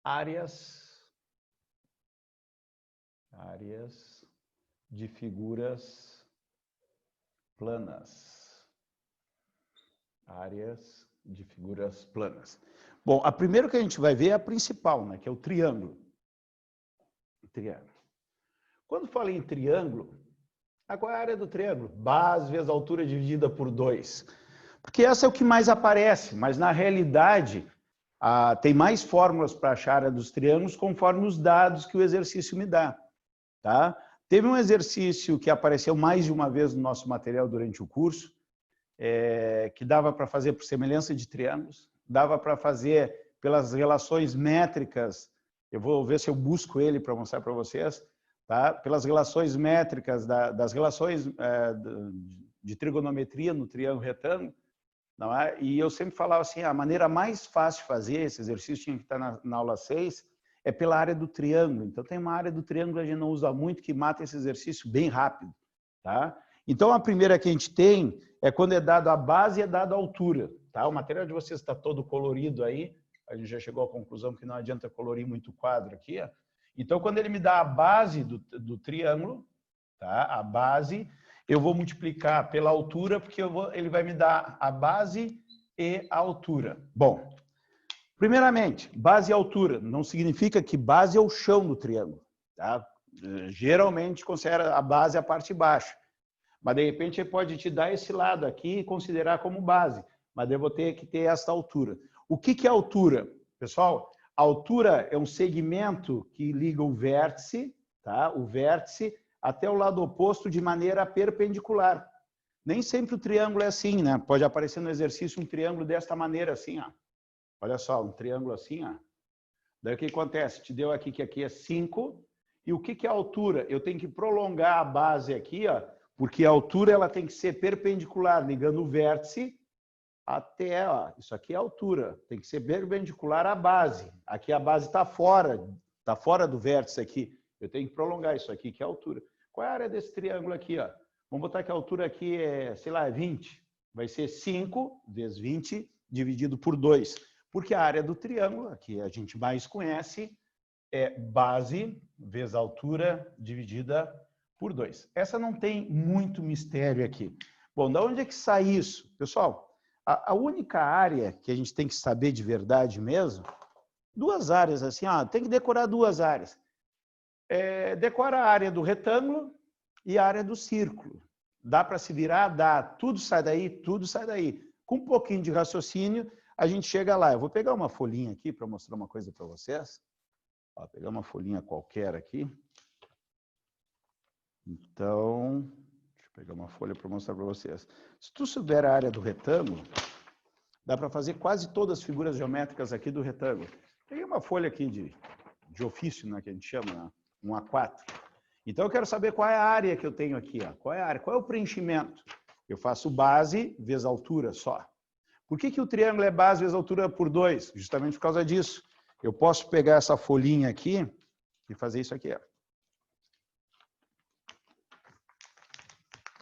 áreas de figuras planas. Áreas de figuras planas. Bom, a primeira que a gente vai ver é a principal, né, que é o triângulo. Quando fala em triângulo, qual é a área do triângulo? Base vezes altura dividida por 2. Porque essa é o que mais aparece, mas na realidade tem mais fórmulas para achar a área dos triângulos conforme os dados que o exercício me dá. Tá? Teve um exercício que apareceu mais de uma vez no nosso material durante o curso, que dava para fazer por semelhança de triângulos, dava para fazer pelas relações métricas, eu vou ver se eu busco ele para mostrar para vocês, tá? Pelas relações métricas das relações de trigonometria no triângulo retângulo, não é? E eu sempre falava assim, a maneira mais fácil de fazer esse exercício, tinha que estar na aula 6, é pela área do triângulo. Então tem uma área do triângulo que a gente não usa muito, que mata esse exercício bem rápido, tá? Então a primeira que a gente tem é quando é dado a base e é dado a altura, tá? O material de vocês está todo colorido aí, a gente já chegou à conclusão que não adianta colorir muito o quadro aqui, ó. Então quando ele me dá a base do triângulo, tá? A base, eu vou multiplicar pela altura, porque ele vai me dar a base e a altura. Bom, primeiramente, base e altura não significa que base é o chão do triângulo, tá? Geralmente considera a base a parte baixa, mas de repente ele pode te dar esse lado aqui e considerar como base, mas eu vou ter que ter essa altura. O que é altura? Pessoal, a altura é um segmento que liga o vértice, tá? O vértice até o lado oposto de maneira perpendicular. Nem sempre o triângulo é assim, né? Pode aparecer no exercício um triângulo desta maneira, assim, ó. Olha só, um triângulo assim, ó. Daí o que acontece? Te deu aqui que aqui é 5. E o que é a altura? Eu tenho que prolongar a base aqui, ó, porque a altura ela tem que ser perpendicular, ligando o vértice até, ó, isso aqui é a altura, tem que ser perpendicular à base. Aqui a base está fora do vértice aqui. Eu tenho que prolongar isso aqui, que é a altura. Qual é a área desse triângulo aqui, ó? Vamos botar que a altura aqui é, sei lá, é 20. Vai ser 5 vezes 20 dividido por 2. Porque a área do triângulo, que a gente mais conhece, é base vezes altura dividida por 2. Essa não tem muito mistério aqui. Bom, da onde é que sai isso? Pessoal, a única área que a gente tem que saber de verdade mesmo, duas áreas assim, tem que decorar duas áreas. Decora a área do retângulo e a área do círculo. Dá para se virar? Dá. Tudo sai daí, tudo sai daí. Com um pouquinho de raciocínio, a gente chega lá. Eu vou pegar uma folhinha aqui para mostrar uma coisa para vocês. Vou pegar uma folhinha qualquer aqui. Então, deixa eu pegar uma folha para mostrar para vocês. Se tu souber a área do retângulo, dá para fazer quase todas as figuras geométricas aqui do retângulo. Peguei uma folha aqui de ofício, né, que a gente chama, né, um A4. Então, eu quero saber qual é a área que eu tenho aqui. Ó. Qual é a área? Qual é o preenchimento? Eu faço base vezes altura só. Por que o triângulo é base vezes altura por 2? Justamente por causa disso. Eu posso pegar essa folhinha aqui e fazer isso aqui. Ó.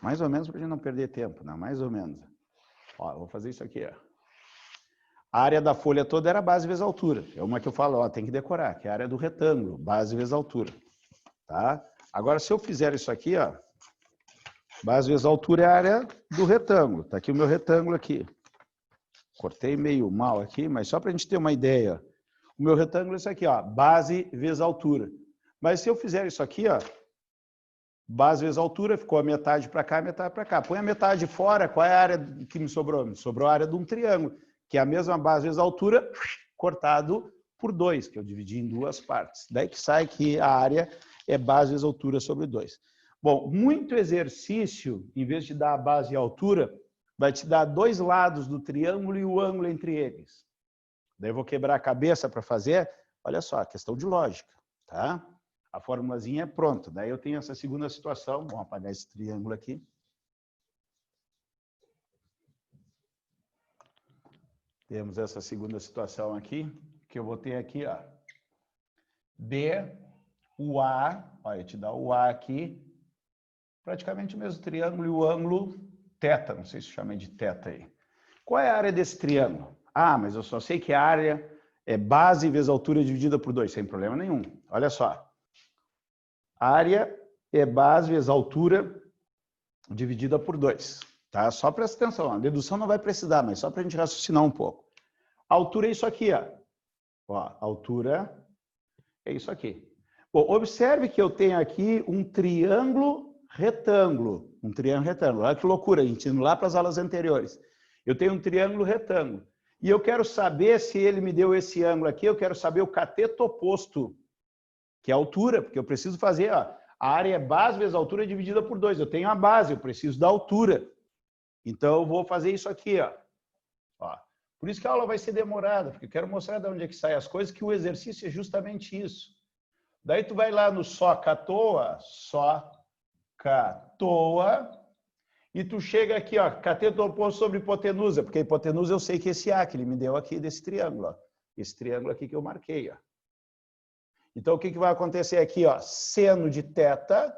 Mais ou menos para a gente não perder tempo, né? Mais ou menos. Ó, eu vou fazer isso aqui. Ó. A área da folha toda era base vezes altura. É uma que eu falo, ó, tem que decorar, que é a área do retângulo, base vezes altura. Tá? Agora, se eu fizer isso aqui, ó, base vezes altura é a área do retângulo. Está aqui o meu retângulo aqui. Cortei meio mal aqui, mas só para a gente ter uma ideia. O meu retângulo é isso aqui, ó, base vezes altura. Mas se eu fizer isso aqui, ó, base vezes altura, ficou a metade para cá e metade para cá. Põe a metade fora, qual é a área que me sobrou? Me sobrou a área de um triângulo, que é a mesma base vezes altura, cortado por 2, que eu dividi em duas partes. Daí que sai que a área é base vezes altura sobre 2. Bom, muito exercício, em vez de dar a base e a altura, vai te dar dois lados do triângulo e o ângulo entre eles. Daí eu vou quebrar a cabeça para fazer, olha só, questão de lógica, tá? A formulazinha é pronta. Daí eu tenho essa segunda situação, vamos apagar esse triângulo aqui. Temos essa segunda situação aqui, que eu vou ter aqui, ó, B, o A, olha, te dá o A aqui, praticamente o mesmo triângulo e o ângulo θ, não sei se chama de θ aí. Qual é a área desse triângulo? Ah, mas eu só sei que a área é base vezes altura dividida por 2, sem problema nenhum. Olha só. Área é base vezes altura dividida por 2. Tá? Só presta atenção. A dedução não vai precisar, mas só para a gente raciocinar um pouco. A altura é isso aqui. A altura é isso aqui. Bom, observe que eu tenho aqui um triângulo retângulo. Um triângulo retângulo. Olha que loucura, a gente indo lá para as aulas anteriores. Eu tenho um triângulo retângulo. E eu quero saber, se ele me deu esse ângulo aqui, eu quero saber o cateto oposto, que é a altura, porque eu preciso fazer, a área é base vezes a altura dividida por 2. Eu tenho a base, eu preciso da altura. Então, eu vou fazer isso aqui, ó. Por isso que a aula vai ser demorada, porque eu quero mostrar de onde é que saem as coisas, que o exercício é justamente isso. Daí tu vai lá no só catoa, e tu chega aqui, ó, cateto oposto sobre hipotenusa, porque a hipotenusa eu sei que esse A que ele me deu aqui desse triângulo, ó. Esse triângulo aqui que eu marquei, ó. Então, o que vai acontecer aqui, ó? Seno de θ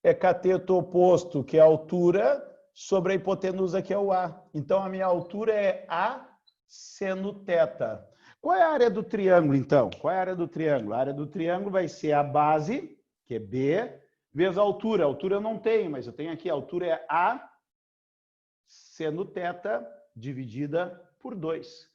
é cateto oposto, que é a altura, sobre a hipotenusa, que é o A. Então, a minha altura é A seno θ. Qual é a área do triângulo, então? Qual é a área do triângulo? A área do triângulo vai ser a base, que é B, vezes a altura. A altura eu não tenho, mas eu tenho aqui. A altura é A seno θ dividida por 2.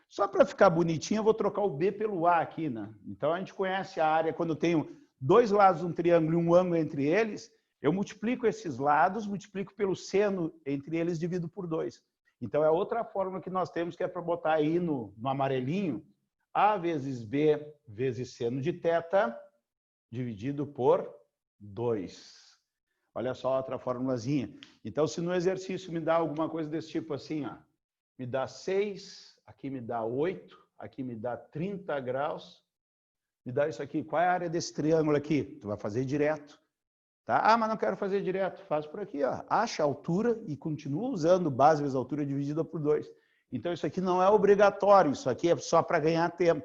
Só para ficar bonitinho, eu vou trocar o B pelo A aqui, né? Então, a gente conhece a área quando eu tenho dois lados de um triângulo e um ângulo entre eles, eu multiplico esses lados, multiplico pelo seno entre eles, divido por 2. Então, é outra fórmula que nós temos, que é para botar aí no amarelinho, A vezes B vezes seno de θ dividido por 2. Olha só outra formulazinha. Então, se no exercício me dá alguma coisa desse tipo assim, ó, me dá 6, aqui me dá 8, aqui me dá 30 graus, me dá isso aqui. Qual é a área desse triângulo aqui? Tu vai fazer direto. Tá? Ah, mas não quero fazer direto. Faz por aqui, ó. Acha a altura e continua usando base vezes altura dividida por 2. Então, isso aqui não é obrigatório, isso aqui é só para ganhar tempo.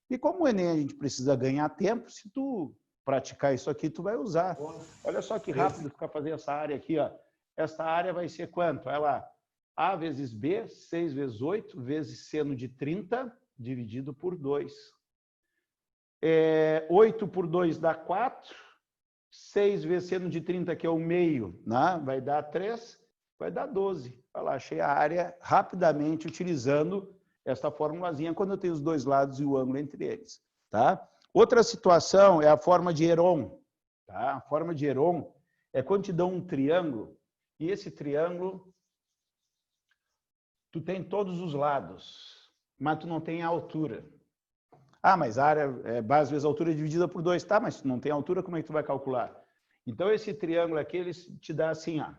E como o Enem a gente precisa ganhar tempo, se tu praticar isso aqui, tu vai usar. Olha só que rápido ficar fazer essa área aqui, ó. Essa área vai ser quanto? Ela A vezes B, 6 vezes 8, vezes seno de 30, dividido por 2. 8 por 2 dá 4. 6 vezes seno de 30, que é o meio, né? Vai dar 3, vai dar 12. Olha lá, achei a área rapidamente utilizando esta formulazinha quando eu tenho os dois lados e o ângulo entre eles. Tá? Outra situação é a forma de Heron. Tá? A forma de Heron é quando te dão um triângulo e esse triângulo tu tem todos os lados, mas tu não tem a altura. Ah, mas a área é base vezes altura dividida por 2. Tá, mas se não tem altura, como é que tu vai calcular? Então, esse triângulo aqui, ele te dá assim, ó.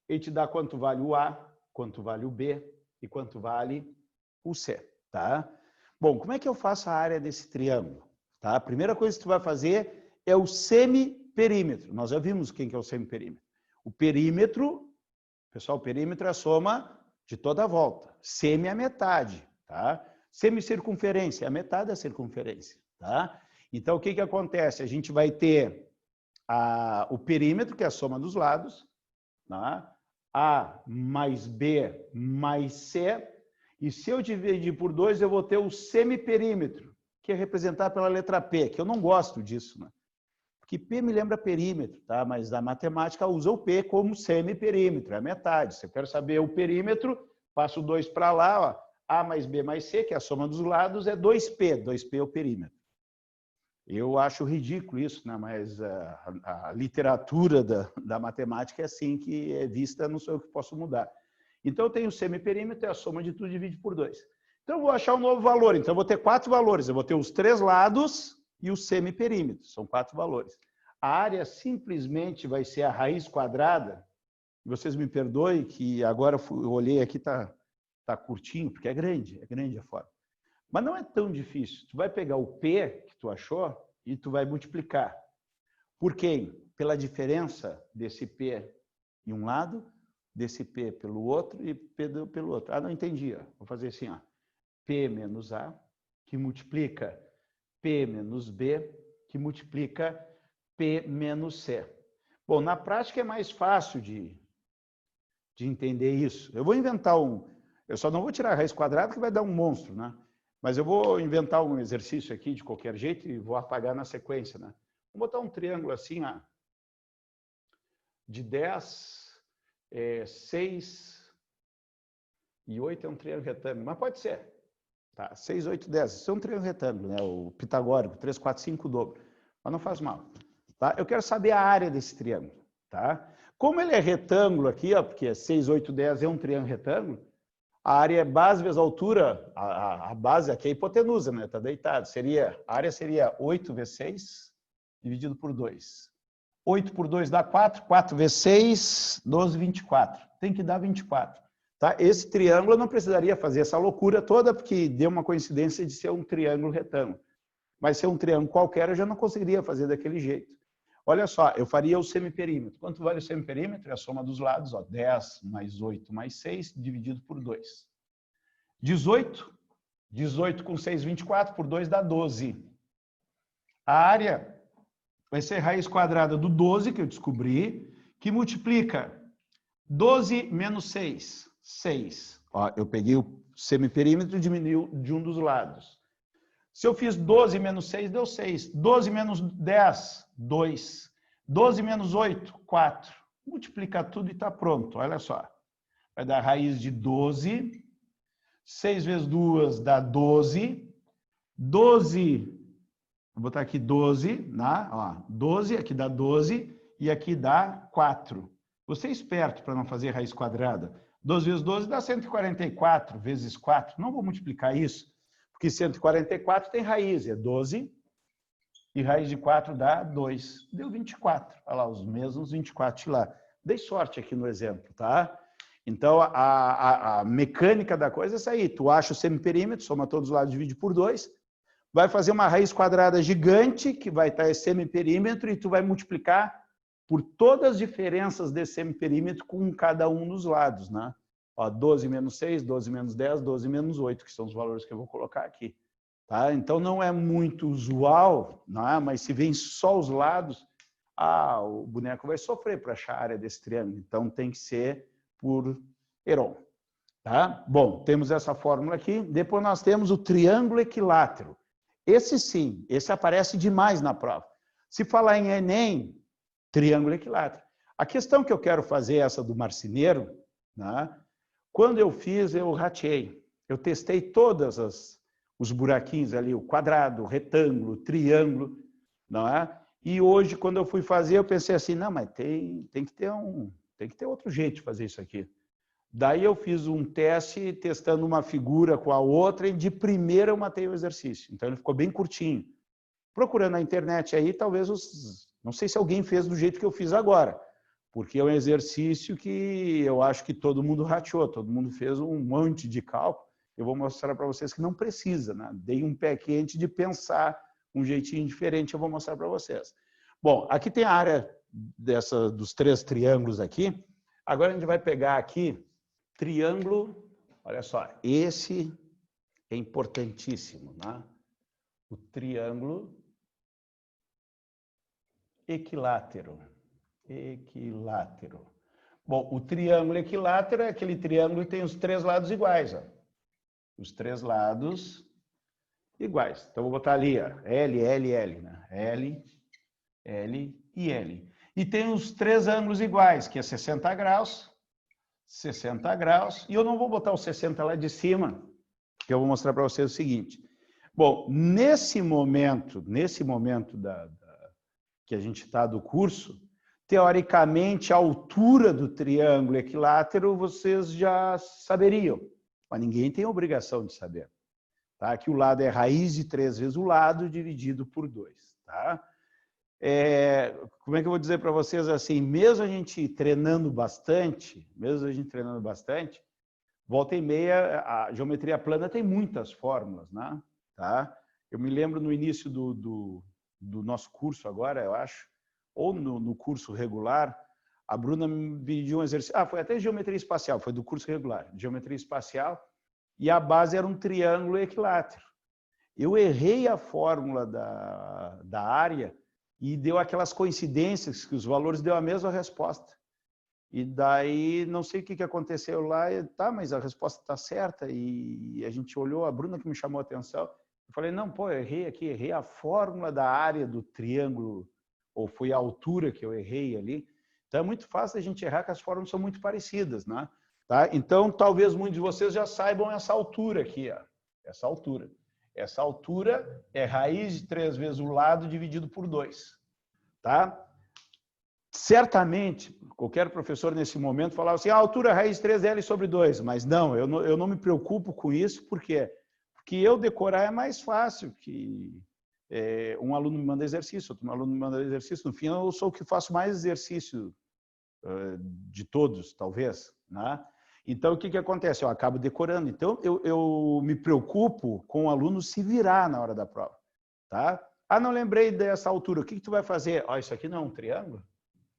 Ele te dá quanto vale o A, quanto vale o B e quanto vale o C, tá? Bom, como é que eu faço a área desse triângulo? Tá? A primeira coisa que tu vai fazer é o semiperímetro. Nós já vimos quem que é o semiperímetro. O perímetro, pessoal, o perímetro é a soma de toda a volta. Semi é a metade, tá? Semicircunferência, a metade da circunferência, tá? Então, o que acontece? A gente vai ter o perímetro, que é a soma dos lados, tá? A mais B mais C, e se eu dividir por 2, eu vou ter o semiperímetro, que é representado pela letra P, que eu não gosto disso, né? Porque P me lembra perímetro, tá? Mas a matemática usa o P como semiperímetro, é a metade. Se eu quero saber o perímetro, passo 2 para lá, ó. A mais B mais C, que é a soma dos lados, é 2P. 2P é o perímetro. Eu acho ridículo isso, né? Mas a literatura da matemática é assim que é vista, não sou eu que posso mudar. Então, eu tenho o semiperímetro, é a soma de tudo, divide por 2. Então, eu vou achar um novo valor. Então, eu vou ter 4 valores. Eu vou ter os 3 lados e o semiperímetro. São 4 valores. A área simplesmente vai ser a raiz quadrada. Vocês me perdoem que agora eu olhei aqui, tá curtinho, porque é grande a forma. Mas não é tão difícil. Tu vai pegar o P que tu achou e tu vai multiplicar. Por quê? Pela diferença desse P em um lado, desse P pelo outro e P pelo outro. Ah, não entendi. Vou fazer assim, ó. P menos A, que multiplica P menos B, que multiplica P menos C. Bom, na prática é mais fácil de entender isso. Eu vou inventar eu só não vou tirar a raiz quadrada, que vai dar um monstro, né? Mas eu vou inventar um exercício aqui de qualquer jeito e vou apagar na sequência, né? Vou botar um triângulo assim, ó, de 10, 6 e 8 é um triângulo retângulo, mas pode ser. Tá? 6, 8, 10. Isso é um triângulo retângulo, né? O pitagórico, 3, 4, 5 dobro. Mas não faz mal. Tá? Eu quero saber a área desse triângulo. Tá? Como ele é retângulo aqui, ó, porque 6, 8, 10 é um triângulo retângulo, a área é base vezes altura, a base aqui é a hipotenusa, né? Está deitado. A área seria 8 vezes 6 dividido por 2. 8 por 2 dá 4, 4 vezes 6, 12, 24. Tem que dar 24. Tá? Esse triângulo eu não precisaria fazer essa loucura toda, porque deu uma coincidência de ser um triângulo retângulo. Mas ser um triângulo qualquer, eu já não conseguiria fazer daquele jeito. Olha só, eu faria o semiperímetro. Quanto vale o semiperímetro? É a soma dos lados, ó, 10 mais 8 mais 6, dividido por 2. 18. 18 com 6, 24, por 2 dá 12. A área vai ser raiz quadrada do 12, que eu descobri, que multiplica 12 menos 6, 6. Ó, eu peguei o semiperímetro e diminuiu de um dos lados. Se eu fiz 12 menos 6, deu 6. 12 menos 10, 2. 12 menos 8, 4. Multiplica tudo e está pronto. Olha só. Vai dar raiz de 12. 6 vezes 2 dá 12. 12, vou botar aqui 12, né? Ó, 12, aqui dá 12 e aqui dá 4. Você é esperto para não fazer raiz quadrada. 12 vezes 12 dá 144 vezes 4. Não vou multiplicar isso, porque 144 tem raiz, é 12, e raiz de 4 dá 2. Deu 24. Olha lá, os mesmos 24 de lá. Dei sorte aqui no exemplo, tá? Então, a mecânica da coisa é essa aí. Tu acha o semiperímetro, soma todos os lados, divide por 2, vai fazer uma raiz quadrada gigante, que vai estar esse semiperímetro, e tu vai multiplicar por todas as diferenças desse semiperímetro com cada um dos lados, né? Ó, 12 menos 6, 12 menos 10, 12 menos 8, que são os valores que eu vou colocar aqui. Tá? Então, não é muito usual, né? Mas se vem só os lados, o boneco vai sofrer para achar a área desse triângulo. Então, tem que ser por Heron. Tá? Bom, temos essa fórmula aqui. Depois nós temos o triângulo equilátero. Esse sim, esse aparece demais na prova. Se falar em Enem, triângulo equilátero. A questão que eu quero fazer é essa do marceneiro, né? Quando eu fiz, eu rateei. Eu testei todos os buraquinhos ali, o quadrado, o retângulo, o triângulo, não é? E hoje, quando eu fui fazer, eu pensei assim, não, mas tem que ter outro jeito de fazer isso aqui. Daí eu fiz um teste testando uma figura com a outra e de primeira eu matei o exercício. Então ele ficou bem curtinho. Procurando na internet aí, talvez não sei se alguém fez do jeito que eu fiz agora, porque é um exercício que eu acho que todo mundo rateou, todo mundo fez um monte de cálculo. Eu vou mostrar para vocês que não precisa, né? Dei um pé quente de pensar um jeitinho diferente, eu vou mostrar para vocês. Bom, aqui tem a área dos 3 triângulos aqui. Agora a gente vai pegar aqui triângulo, olha só, esse é importantíssimo, né? O triângulo equilátero. Equilátero. Bom, o triângulo equilátero é aquele triângulo que tem os 3 lados iguais, ó. Os 3 lados iguais. Então, vou botar ali, ó, L, L, L, né? L, L e L. E tem os 3 ângulos iguais, que é 60 graus, 60 graus, e eu não vou botar o 60 lá de cima, porque eu vou mostrar para vocês o seguinte. Bom, nesse momento que a gente está do curso, teoricamente, a altura do triângulo equilátero vocês já saberiam, mas ninguém tem a obrigação de saber. Tá? Que o lado é raiz de 3 vezes o lado dividido por 2. Tá? Como é que eu vou dizer para vocês assim, mesmo a gente treinando bastante, volta e meia, a geometria plana tem muitas fórmulas, né? Tá? Eu me lembro no início do nosso curso agora, eu acho, ou no curso regular, a Bruna me pediu um exercício, foi até geometria espacial, foi do curso regular, geometria espacial, e a base era um triângulo equilátero. Eu errei a fórmula da área e deu aquelas coincidências que os valores deu a mesma resposta. E daí, não sei o que aconteceu lá, tá, mas a resposta está certa. E a gente olhou, a Bruna que me chamou a atenção. Eu falei, não, pô, eu errei aqui, errei a fórmula da área do triângulo, ou foi a altura que eu errei ali. Então, é muito fácil a gente errar, que as fórmulas são muito parecidas, né? Tá? Então, talvez muitos de vocês já saibam essa altura aqui, ó. Essa altura. Essa altura é raiz de 3 vezes o lado dividido por 2. Tá? Certamente, qualquer professor nesse momento falava assim, a altura é raiz de 3L sobre 2, mas não, eu não me preocupo com isso, por quê? Porque eu decorar é mais fácil que um aluno me manda exercício, outro aluno me manda exercício, no fim eu sou o que faço mais exercício de todos, talvez, né? Então, o que acontece? Eu acabo decorando, então eu me preocupo com o aluno se virar na hora da prova, tá? Ah, não lembrei dessa altura, o que tu vai fazer? Ó, isso aqui não é um triângulo?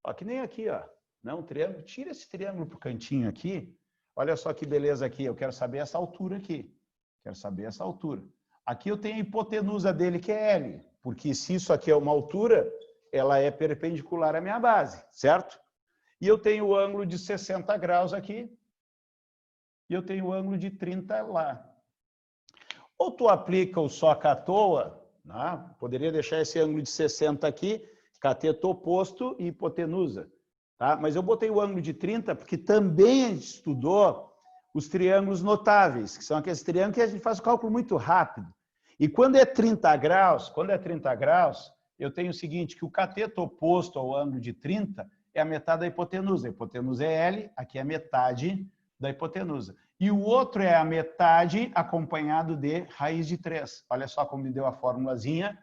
Ó, que nem aqui, ó. Não, um triângulo. Tira esse triângulo para o cantinho aqui. Olha só que beleza aqui. Eu quero saber essa altura aqui. Quero saber essa altura. Aqui eu tenho a hipotenusa dele, que é L. Porque se isso aqui é uma altura, ela é perpendicular à minha base, certo? E eu tenho o ângulo de 60 graus aqui. E eu tenho o ângulo de 30 lá. Ou tu aplica o soca à toa, né? Poderia deixar esse ângulo de 60 aqui, cateto oposto e hipotenusa. Tá? Mas eu botei o ângulo de 30 porque também a gente estudou os triângulos notáveis, que são aqueles triângulos que a gente faz o cálculo muito rápido. E quando é 30 graus, eu tenho o seguinte, que o cateto oposto ao ângulo de 30 é a metade da hipotenusa. A hipotenusa é L, aqui é a metade da hipotenusa. E o outro é a metade acompanhado de raiz de 3. Olha só como me deu a formulazinha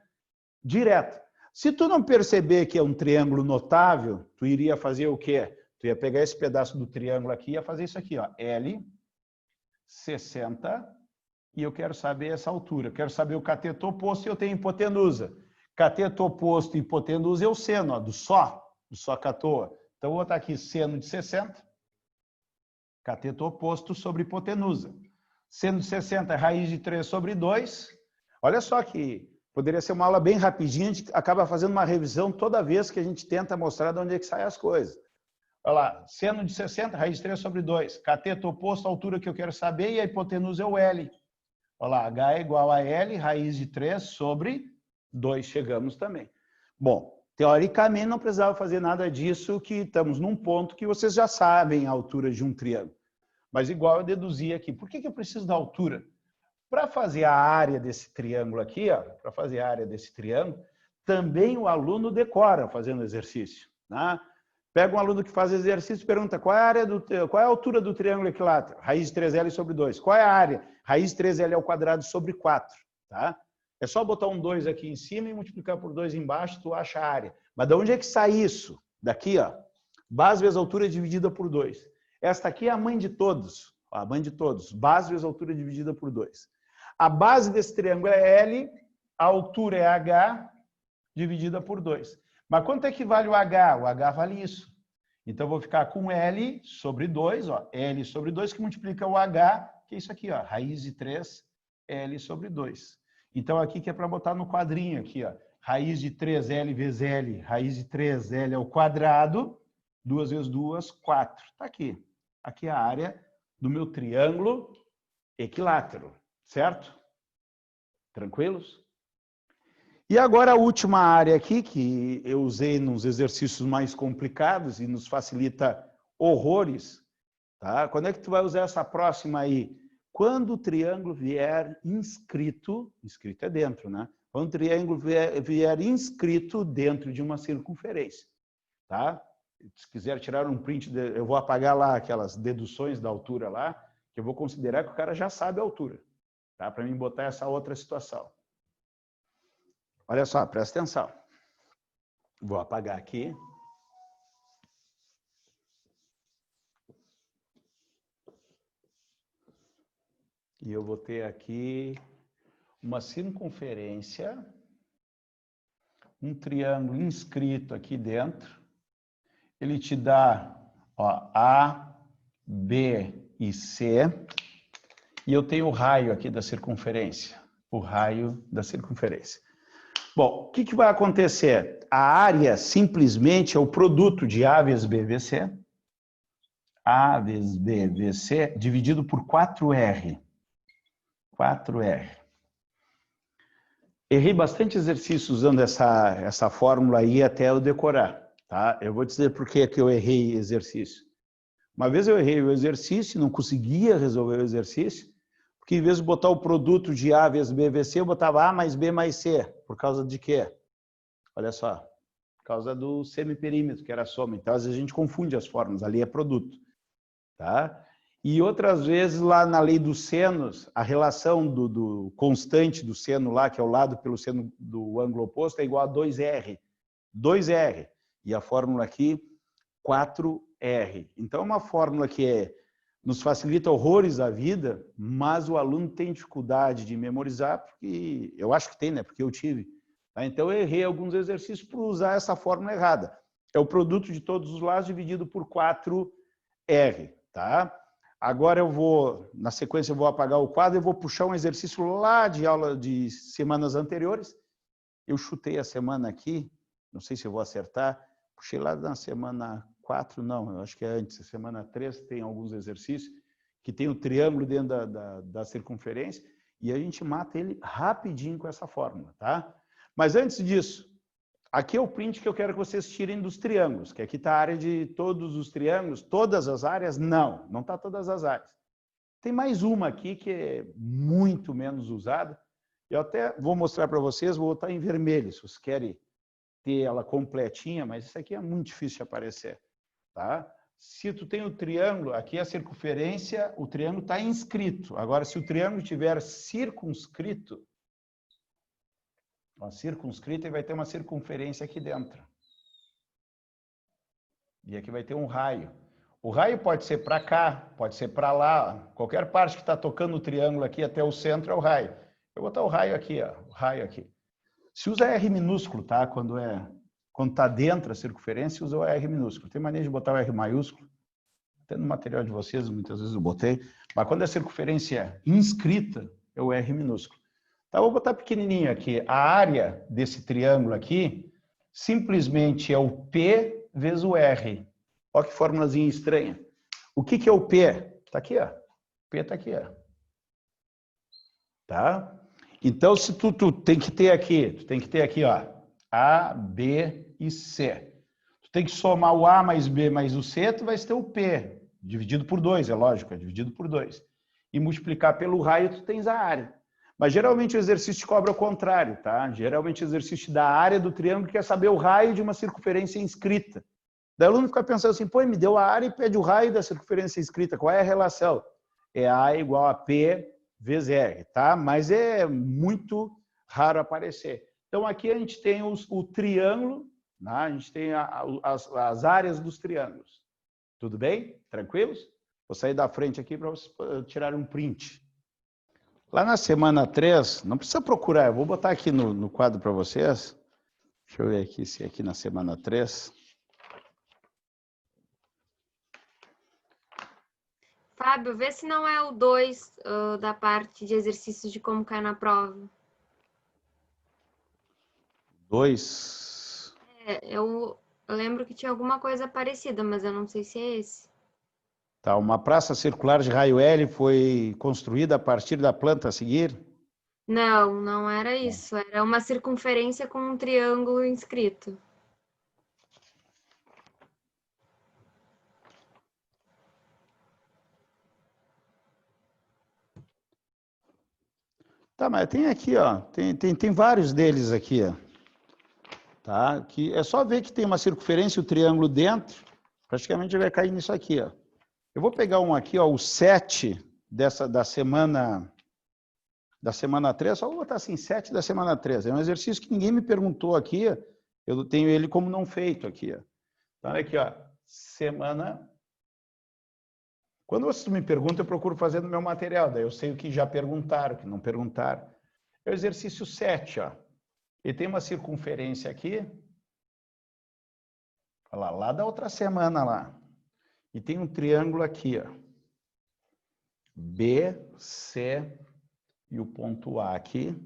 direta. Se tu não perceber que é um triângulo notável, tu iria fazer o quê? Tu ia pegar esse pedaço do triângulo aqui e ia fazer isso aqui, ó. L, 60, e eu quero saber essa altura. Eu quero saber o cateto oposto e eu tenho hipotenusa. Cateto oposto e hipotenusa é o seno, ó, do soca à toa. Então, eu vou botar aqui seno de 60, cateto oposto sobre hipotenusa. Seno de 60 é raiz de 3 sobre 2. Olha só que poderia ser uma aula bem rapidinha, a gente acaba fazendo uma revisão toda vez que a gente tenta mostrar de onde é que saem as coisas. Olha lá, seno de 60, raiz de 3 sobre 2. Cateto oposto, a altura que eu quero saber, e a hipotenusa é o L. Olha lá, H é igual a L, raiz de 3 sobre 2. Chegamos também. Bom, teoricamente não precisava fazer nada disso, que estamos num ponto que vocês já sabem a altura de um triângulo. Mas igual eu deduzi aqui. Por que eu preciso da altura? Para fazer a área desse triângulo aqui, para fazer a área desse triângulo, também o aluno decora fazendo exercício. Né? Pega um aluno que faz exercício e pergunta qual é a altura do triângulo equilátero? Raiz de 3L sobre 2. Qual é a área? Raiz de 3L ao quadrado sobre 4. Tá? É só botar um 2 aqui em cima e multiplicar por 2 embaixo, tu acha a área. Mas de onde é que sai isso? Daqui, ó. Base vezes altura dividida por 2. Esta aqui é a mãe de todos. A mãe de todos. Base vezes altura dividida por 2. A base desse triângulo é L, a altura é H, dividida por 2. Mas quanto é que vale o H? O H vale isso. Então, eu vou ficar com L sobre 2, ó, L sobre 2, que multiplica o H, que é isso aqui, ó, raiz de 3, L sobre 2. Então, aqui que é para botar no quadrinho, aqui, ó, raiz de 3L vezes L, raiz de 3L ao quadrado, 2 vezes 2, 4. Está aqui. Aqui é a área do meu triângulo equilátero. Certo? Tranquilos? E agora a última área aqui, que eu usei nos exercícios mais complicados e nos facilita horrores. Tá? Quando é que tu vai usar essa próxima aí? Quando o triângulo vier inscrito é dentro, né? Quando o triângulo vier inscrito dentro de uma circunferência. Tá? Se quiser tirar um print, eu vou apagar lá aquelas deduções da altura lá, que eu vou considerar que o cara já sabe a altura. Tá? Para mim botar essa outra situação. Olha só, presta atenção. Vou apagar aqui. E eu vou ter aqui uma circunferência, um triângulo inscrito aqui dentro. Ele te dá, ó, A, B e C. E eu tenho o raio aqui da circunferência. O raio da circunferência. Bom, o que vai acontecer? A área simplesmente é o produto de A vezes B vezes C. A vezes B vezes C dividido por 4R. 4R. Errei bastante exercício usando essa fórmula aí até eu decorar, tá? Eu vou dizer por que eu errei exercício. Uma vez eu errei o exercício, não conseguia resolver o exercício, porque em vez de botar o produto de A vezes B vezes C, eu botava A mais B mais C. Por causa de quê? Olha só, por causa do semiperímetro, que era a soma. Então, às vezes a gente confunde as fórmulas, ali é produto, tá? E outras vezes, lá na lei dos senos, a relação do constante do seno lá, que é o lado pelo seno do ângulo oposto, é igual a 2R. 2R. E a fórmula aqui, 4R. Então, é uma fórmula que nos facilita horrores a vida, mas o aluno tem dificuldade de memorizar, porque eu acho que tem, né? Porque eu tive. Tá? Então, eu errei alguns exercícios por usar essa fórmula errada. É o produto de todos os lados dividido por 4R. Tá? Agora eu vou, na sequência, eu vou apagar o quadro e vou puxar um exercício lá de aula de semanas anteriores. Eu chutei a semana aqui, não sei se eu vou acertar, puxei lá na semana 4, não, eu acho que é antes, a semana 3 tem alguns exercícios que tem o triângulo dentro da circunferência e a gente mata ele rapidinho com essa fórmula, tá? Mas antes disso, aqui é o print que eu quero que vocês tirem dos triângulos, que aqui está a área de todos os triângulos, todas as áreas, não está todas as áreas. Tem mais uma aqui que é muito menos usada, eu até vou mostrar para vocês, vou botar em vermelho, se vocês querem ter ela completinha, mas isso aqui é muito difícil de aparecer, tá? Se tu tem o triângulo, aqui a circunferência, o triângulo está inscrito. Agora, se o triângulo tiver circunscrito, ele vai ter uma circunferência aqui dentro. E aqui vai ter um raio. O raio pode ser para cá, pode ser para lá. Qualquer parte que está tocando o triângulo aqui até o centro é o raio. Eu vou botar o raio aqui, ó, o raio aqui. Se usa R minúsculo, tá? Quando está dentro da circunferência, usa o R minúsculo. Tem maneira de botar o R maiúsculo. Até no material de vocês, muitas vezes eu botei. Mas quando a circunferência é inscrita, é o R minúsculo. Tá, vou botar pequenininho aqui. A área desse triângulo aqui simplesmente é o P vezes o R. Olha que formulazinha estranha. O que é o P? Está aqui, ó. O P está aqui, ó. Tá? Então, se tu tem que ter aqui, ó, A, B e C. Tu tem que somar o A mais B mais o C, tu vai ter o P, dividido por 2, é lógico, é dividido por 2. E multiplicar pelo raio, tu tens a área. Mas geralmente o exercício te cobra o contrário, tá? Geralmente o exercício da área do triângulo quer saber o raio de uma circunferência inscrita. Daí o aluno fica pensando assim, pô, me deu a área e pede o raio da circunferência inscrita. Qual é a relação? É A igual a P vezes R, tá? Mas é muito raro aparecer. Então, aqui a gente tem o triângulo, né? A gente tem as áreas dos triângulos. Tudo bem? Tranquilos? Vou sair da frente aqui para vocês tirarem um print. Lá na semana 3, não precisa procurar, eu vou botar aqui no quadro para vocês. Deixa eu ver aqui se é aqui na semana 3. Fábio, vê se não é o 2 da parte de exercícios de como cai na prova. 2. Eu lembro que tinha alguma coisa parecida, mas eu não sei se é esse. Tá, uma praça circular de raio L foi construída a partir da planta a seguir? Não, não era isso. Era uma circunferência com um triângulo inscrito. Tá, mas tem aqui, ó, tem vários deles aqui, ó. Tá? Que é só ver que tem uma circunferência e o triângulo dentro, praticamente vai cair nisso aqui, ó. Eu vou pegar um aqui, ó, o 7 da semana 3, só vou botar assim, 7 da semana 3. É um exercício que ninguém me perguntou aqui, eu tenho ele como não feito aqui, ó. Então, olha aqui, ó, semana... Quando vocês me perguntam, eu procuro fazer no meu material, daí eu sei o que já perguntaram, o que não perguntaram. É o exercício 7, ó. Ele tem uma circunferência aqui, olha lá da outra semana lá. E tem um triângulo aqui, ó. B, C e o ponto A aqui.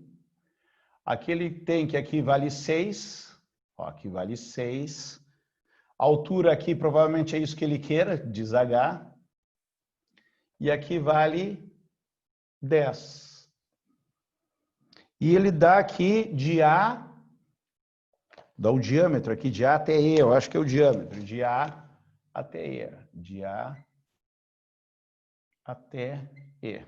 Aqui ele tem que aqui vale 6, ó, aqui vale 6. A altura aqui provavelmente é isso que ele queira, diz H. E aqui vale 10. E ele dá aqui de A, dá o diâmetro aqui de A até E, eu acho que é o diâmetro, de A até E, de A até E.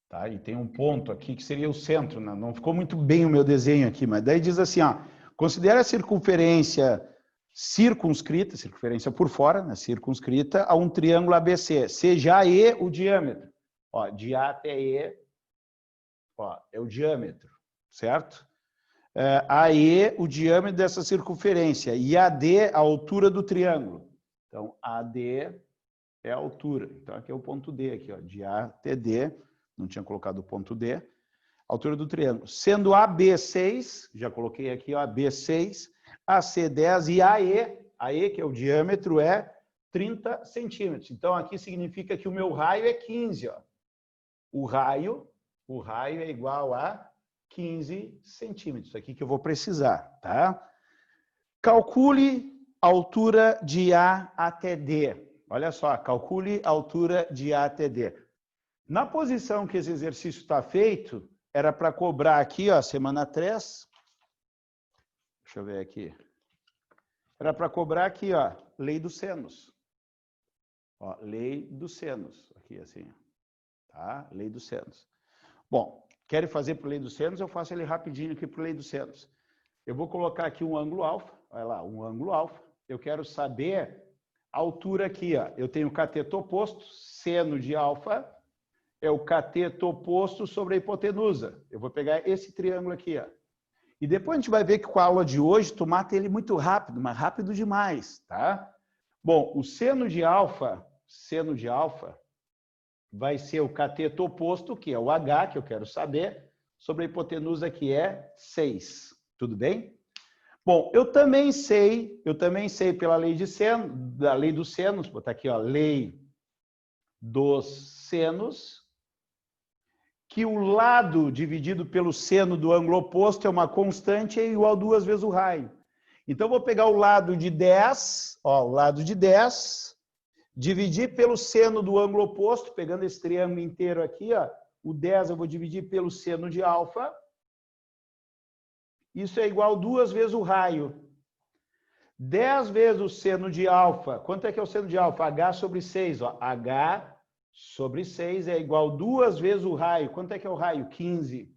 Tá? E tem um ponto aqui que seria o centro, né? Não ficou muito bem o meu desenho aqui, mas daí diz assim, ó, considera a circunferência circunscrita, circunferência por fora, né? Circunscrita, a um triângulo ABC, seja E o diâmetro. Ó, de A até E, ó, é o diâmetro, certo? AE, o diâmetro dessa circunferência, e AD, a altura do triângulo. Então, AD é a altura. Então, aqui é o ponto D, aqui, ó, de A até D, não tinha colocado o ponto D, altura do triângulo. Sendo AB 6, já coloquei aqui, ó, AB 6, AC 10 e AE, que é o diâmetro, é 30 centímetros. Então, aqui significa que o meu raio é 15, ó. O raio é igual a 15 centímetros. Isso aqui que eu vou precisar, tá? Calcule a altura de A até D. Olha só, calcule a altura de A até D. Na posição que esse exercício está feito, era para cobrar aqui, ó, semana 3. Deixa eu ver aqui. Era para cobrar aqui, ó, lei dos senos. Ó, lei dos senos. Aqui, assim. Tá? Lei dos senos. Bom, querem fazer por lei dos senos? Eu faço ele rapidinho aqui por lei dos senos. Eu vou colocar aqui um ângulo alfa. Olha lá, um ângulo alfa. Eu quero saber a altura aqui, ó. Eu tenho o cateto oposto, seno de alfa é o cateto oposto sobre a hipotenusa. Eu vou pegar esse triângulo aqui, ó. E depois a gente vai ver que com a aula de hoje, tu mata ele muito rápido, mas rápido demais, tá? Bom, o seno de alfa vai ser o cateto oposto, que é o H, que eu quero saber, sobre a hipotenusa, que é 6. Tudo bem? Bom, eu também sei pela lei de seno, da lei dos senos, vou botar aqui, ó, lei dos senos, que o lado dividido pelo seno do ângulo oposto é uma constante e é igual a 2 vezes o raio. Então, eu vou pegar o lado de 10, ó, o lado de 10, dividir pelo seno do ângulo oposto, pegando esse triângulo inteiro aqui, ó, o 10 eu vou dividir pelo seno de alfa. Isso é igual a 2 vezes o raio. 10 vezes o seno de alfa. Quanto é que é o seno de alfa? H sobre 6. Ó. H sobre 6 é igual a 2 vezes o raio. Quanto é que é o raio? 15.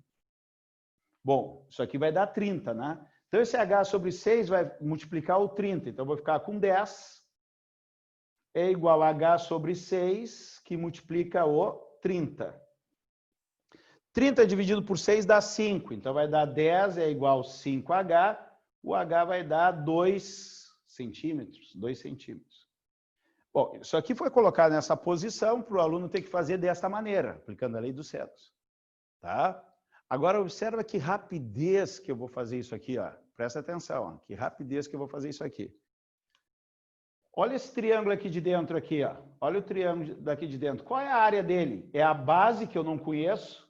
Bom, isso aqui vai dar 30, né? Então, esse H sobre 6 vai multiplicar o 30. Então, eu vou ficar com 10. É igual a H sobre 6, que multiplica o 30. 30 dividido por 6 dá 5. Então, vai dar 10 é igual a 5H. O H vai dar 2 centímetros. 2 centímetros. Bom, isso aqui foi colocado nessa posição para o aluno ter que fazer desta maneira, aplicando a lei dos senos. Tá? Agora, observa que rapidez que eu vou fazer isso aqui. Ó. Presta atenção. Ó. Que rapidez que eu vou fazer isso aqui. Olha esse triângulo aqui de dentro, aqui, ó. Olha o triângulo daqui de dentro. Qual é a área dele? É a base, que eu não conheço.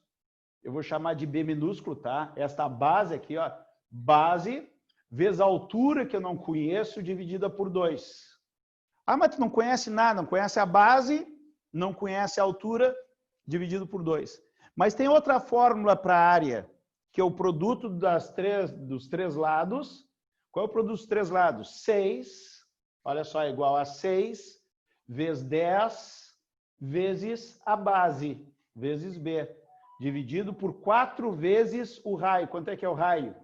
Eu vou chamar de B minúsculo, tá? Esta base aqui, ó. Base vezes a altura, que eu não conheço, dividida por 2. Ah, mas tu não conhece nada, não conhece a base, não conhece a altura, dividido por 2. Mas tem outra fórmula para a área, que é o produto dos três lados. Qual é o produto dos três lados? 6. Olha só, é igual a 6 vezes 10 vezes a base, vezes B, dividido por 4 vezes o raio. Quanto é que é o raio?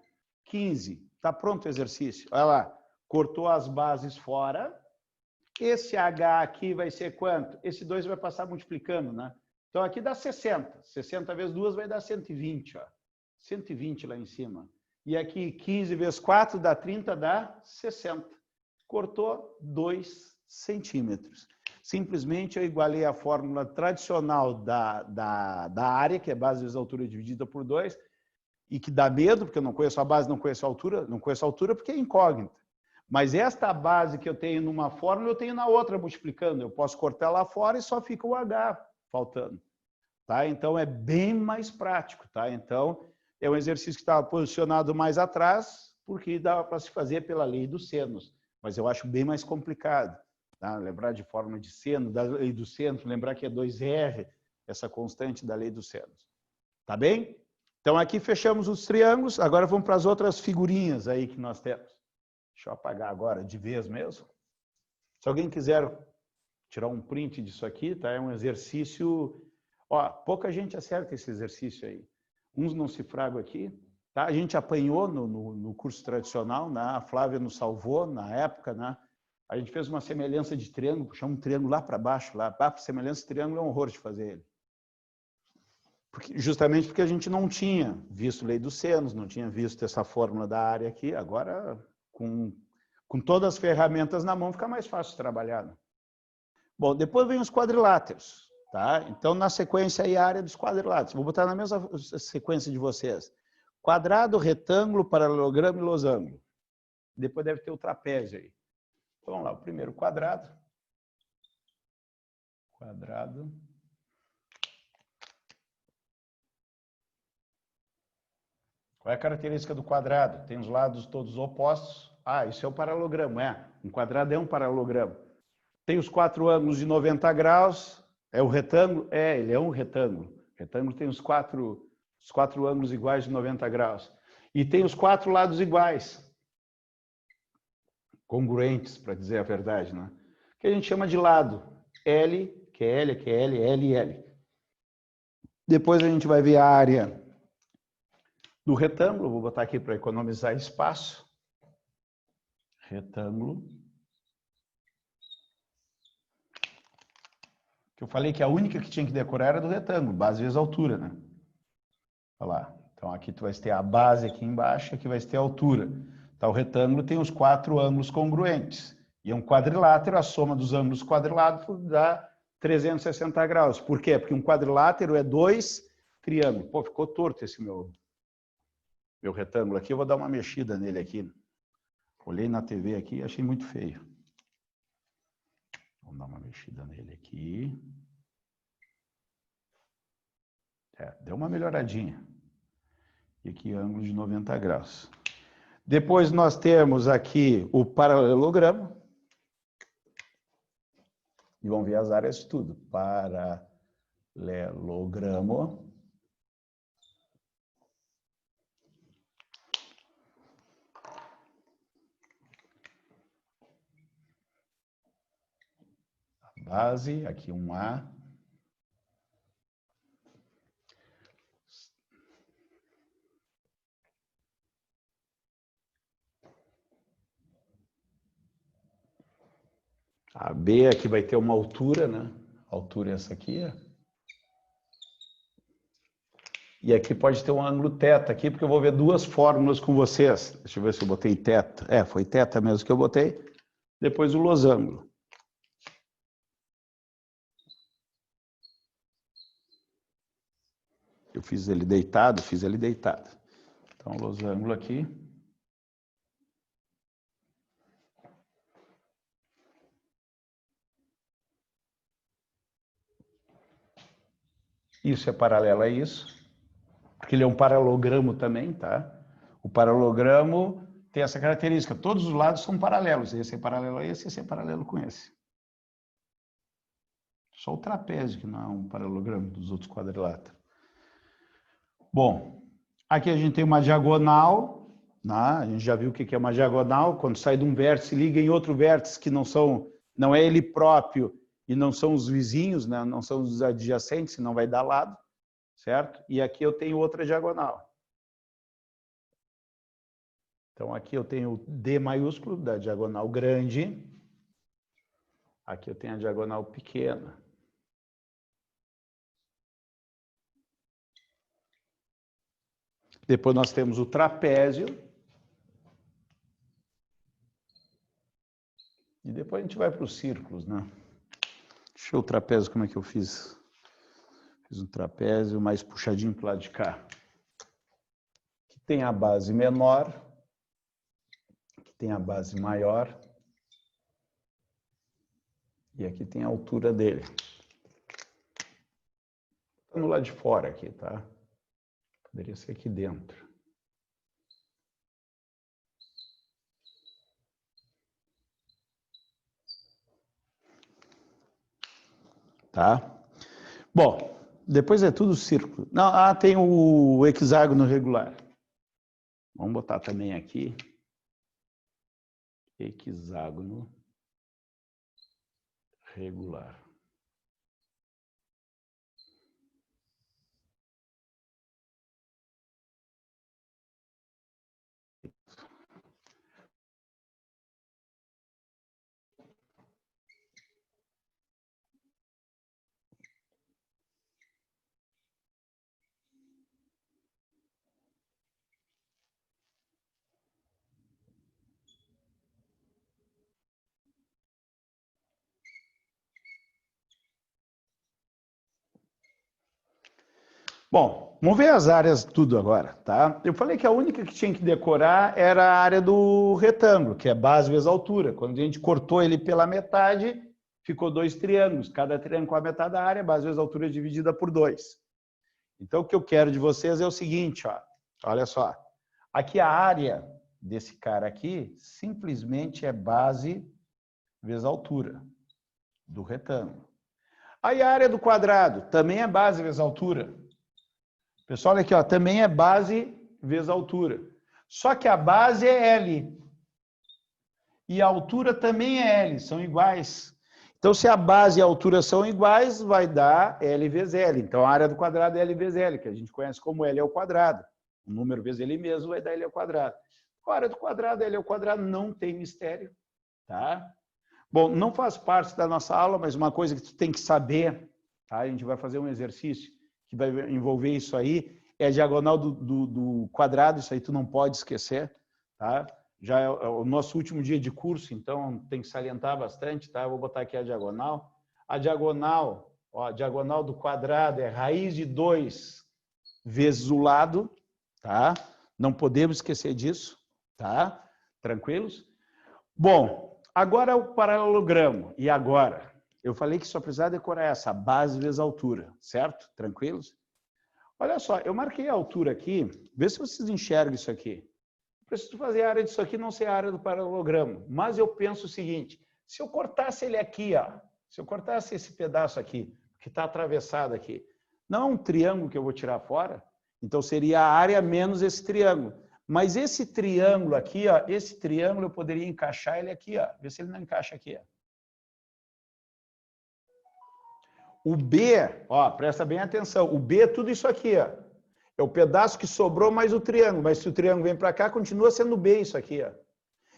15. Está pronto o exercício. Olha lá, cortou as bases fora. Esse H aqui vai ser quanto? Esse 2 vai passar multiplicando, né? Então, aqui dá 60. 60 vezes 2 vai dar 120, ó. 120 lá em cima. E aqui, 15 vezes 4 dá 30, dá 60. Cortou 2 centímetros. Simplesmente eu igualei a fórmula tradicional da área, que é base vezes altura dividida por 2, e que dá medo, porque eu não conheço a base, não conheço a altura porque é incógnita. Mas esta base que eu tenho numa fórmula, eu tenho na outra multiplicando. Eu posso cortar lá fora e só fica o H faltando. Tá? Então, é bem mais prático. Tá? Então, é um exercício que estava posicionado mais atrás, porque dava para se fazer pela lei dos senos. Mas eu acho bem mais complicado. Tá? Lembrar de fórmula de seno, da lei do centro, lembrar que é 2R, essa constante da lei dos senos. Tá bem? Então, aqui fechamos os triângulos, agora vamos para as outras figurinhas aí que nós temos. Deixa eu apagar agora de vez mesmo. Se alguém quiser tirar um print disso aqui, tá? É um exercício... Ó, pouca gente acerta esse exercício aí. Uns não se fragam aqui. Tá? A gente apanhou no curso tradicional, né? A Flávia nos salvou na época, né? A gente fez uma semelhança de triângulo, puxamos um triângulo lá para baixo, lá. Semelhança de triângulo é um horror de fazer ele. Justamente porque a gente não tinha visto lei dos senos, não tinha visto essa fórmula da área aqui. Agora, com todas as ferramentas na mão, fica mais fácil de trabalhar. Né? Bom, depois vem os quadriláteros. Tá? Então, na sequência aí, a área dos quadriláteros. Vou botar na mesma sequência de vocês. Quadrado, retângulo, paralelogramo e losango. Depois deve ter o trapézio aí. Então, vamos lá. O primeiro quadrado. Quadrado. Qual é a característica do quadrado? Tem os lados todos opostos. Ah, isso é o paralelogramo, é. Um quadrado é um paralelogramo. Tem os 4 ângulos de 90 graus. É o retângulo? É, ele é um retângulo. O retângulo tem os quatro ângulos iguais de 90 graus. E tem os 4 lados iguais. Congruentes, para dizer a verdade, né? Que a gente chama de lado. L, que é L, que é L, L e L. Depois a gente vai ver a área do retângulo. Vou botar aqui para economizar espaço. Retângulo. Que eu falei que a única que tinha que decorar era do retângulo, base vezes altura, né? Olha lá. Então, aqui tu vai ter a base aqui embaixo, aqui vai ter a altura. Então, o retângulo tem os 4 ângulos congruentes. E um quadrilátero, a soma dos ângulos quadriláteros dá 360 graus. Por quê? Porque um quadrilátero é 2 triângulos. Pô, ficou torto esse meu retângulo aqui. Eu vou dar uma mexida nele aqui. Olhei na TV aqui e achei muito feio. Vamos dar uma mexida nele aqui. Deu uma melhoradinha. E aqui ângulo de 90 graus. Depois nós temos aqui o paralelogramo. E vamos ver as áreas de tudo. Paralelogramo. A base, aqui um A. A B aqui vai ter uma altura, né? A altura é essa aqui. E aqui pode ter um ângulo θ aqui, porque eu vou ver 2 fórmulas com vocês. Deixa eu ver se eu botei θ. Foi θ mesmo que eu botei. Depois o losango. Eu fiz ele deitado, Então, losango aqui. Isso é paralelo a isso, porque ele é um paralelogramo também, tá? O paralelogramo tem essa característica, todos os lados são paralelos, esse é paralelo a esse é paralelo com esse. Só o trapézio que não é um paralelogramo dos outros quadriláteros. Bom, aqui a gente tem uma diagonal, né? A gente já viu o que é uma diagonal, quando sai de um vértice, liga em outro vértice que não é ele próprio, e não são os vizinhos, né? Não são os adjacentes, senão vai dar lado, certo? E aqui eu tenho outra diagonal. Então, aqui eu tenho o D maiúsculo da diagonal grande. Aqui eu tenho a diagonal pequena. Depois nós temos o trapézio. E depois a gente vai para os círculos, né? Deixa eu ver o trapézio, como é que eu fiz? Fiz um trapézio mais puxadinho para o lado de cá. Aqui tem a base menor. Aqui tem a base maior. E aqui tem a altura dele. Está no lado de fora aqui, tá? Poderia ser aqui dentro. tá? Bom, depois é tudo círculo. Não, tem o hexágono regular. Vamos botar também aqui. Hexágono regular. Bom, vamos ver as áreas tudo agora, tá? Eu falei que a única que tinha que decorar era a área do retângulo, que é base vezes altura. Quando a gente cortou ele pela metade, ficou 2 triângulos. Cada triângulo com a metade da área, base vezes altura dividida por 2. Então, o que eu quero de vocês é o seguinte, ó. Olha só. Aqui a área desse cara aqui simplesmente é base vezes altura do retângulo. Aí a área do quadrado também é base vezes altura. Pessoal, olha aqui, ó, também é base vezes altura. Só que a base é L. E a altura também é L, são iguais. Então, se a base e a altura são iguais, vai dar L vezes L. Então, a área do quadrado é L vezes L, que a gente conhece como L ao quadrado. O número vezes ele mesmo vai dar L ao quadrado. A área do quadrado, L ao quadrado, não tem mistério. Tá? Bom, não faz parte da nossa aula, mas uma coisa que tu tem que saber, tá? A gente vai fazer um exercício que vai envolver isso aí, é a diagonal do quadrado, isso aí tu não pode esquecer, tá? Já é o nosso último dia de curso, então tem que salientar bastante, tá? Eu vou botar aqui a diagonal. A diagonal, ó, a diagonal do quadrado é raiz de 2 vezes o lado, tá? Não podemos esquecer disso, tá? Tranquilos? Bom, agora o paralelogramo. E agora? Eu falei que só precisava decorar essa, base vezes altura, certo? Tranquilos? Olha só, eu marquei a altura aqui, vê se vocês enxergam isso aqui. Preciso fazer a área disso aqui, não sei a área do paralelogramo, mas eu penso o seguinte, se eu cortasse ele aqui, ó, se eu cortasse esse pedaço aqui, que está atravessado aqui, não é um triângulo que eu vou tirar fora? Então seria a área menos esse triângulo. Mas esse triângulo aqui, ó, esse triângulo eu poderia encaixar ele aqui, ó, vê se ele não encaixa aqui, ó. O B, ó, presta bem atenção, o B é tudo isso aqui, ó. É o pedaço que sobrou mais o triângulo, mas se o triângulo vem para cá, continua sendo B isso aqui, ó.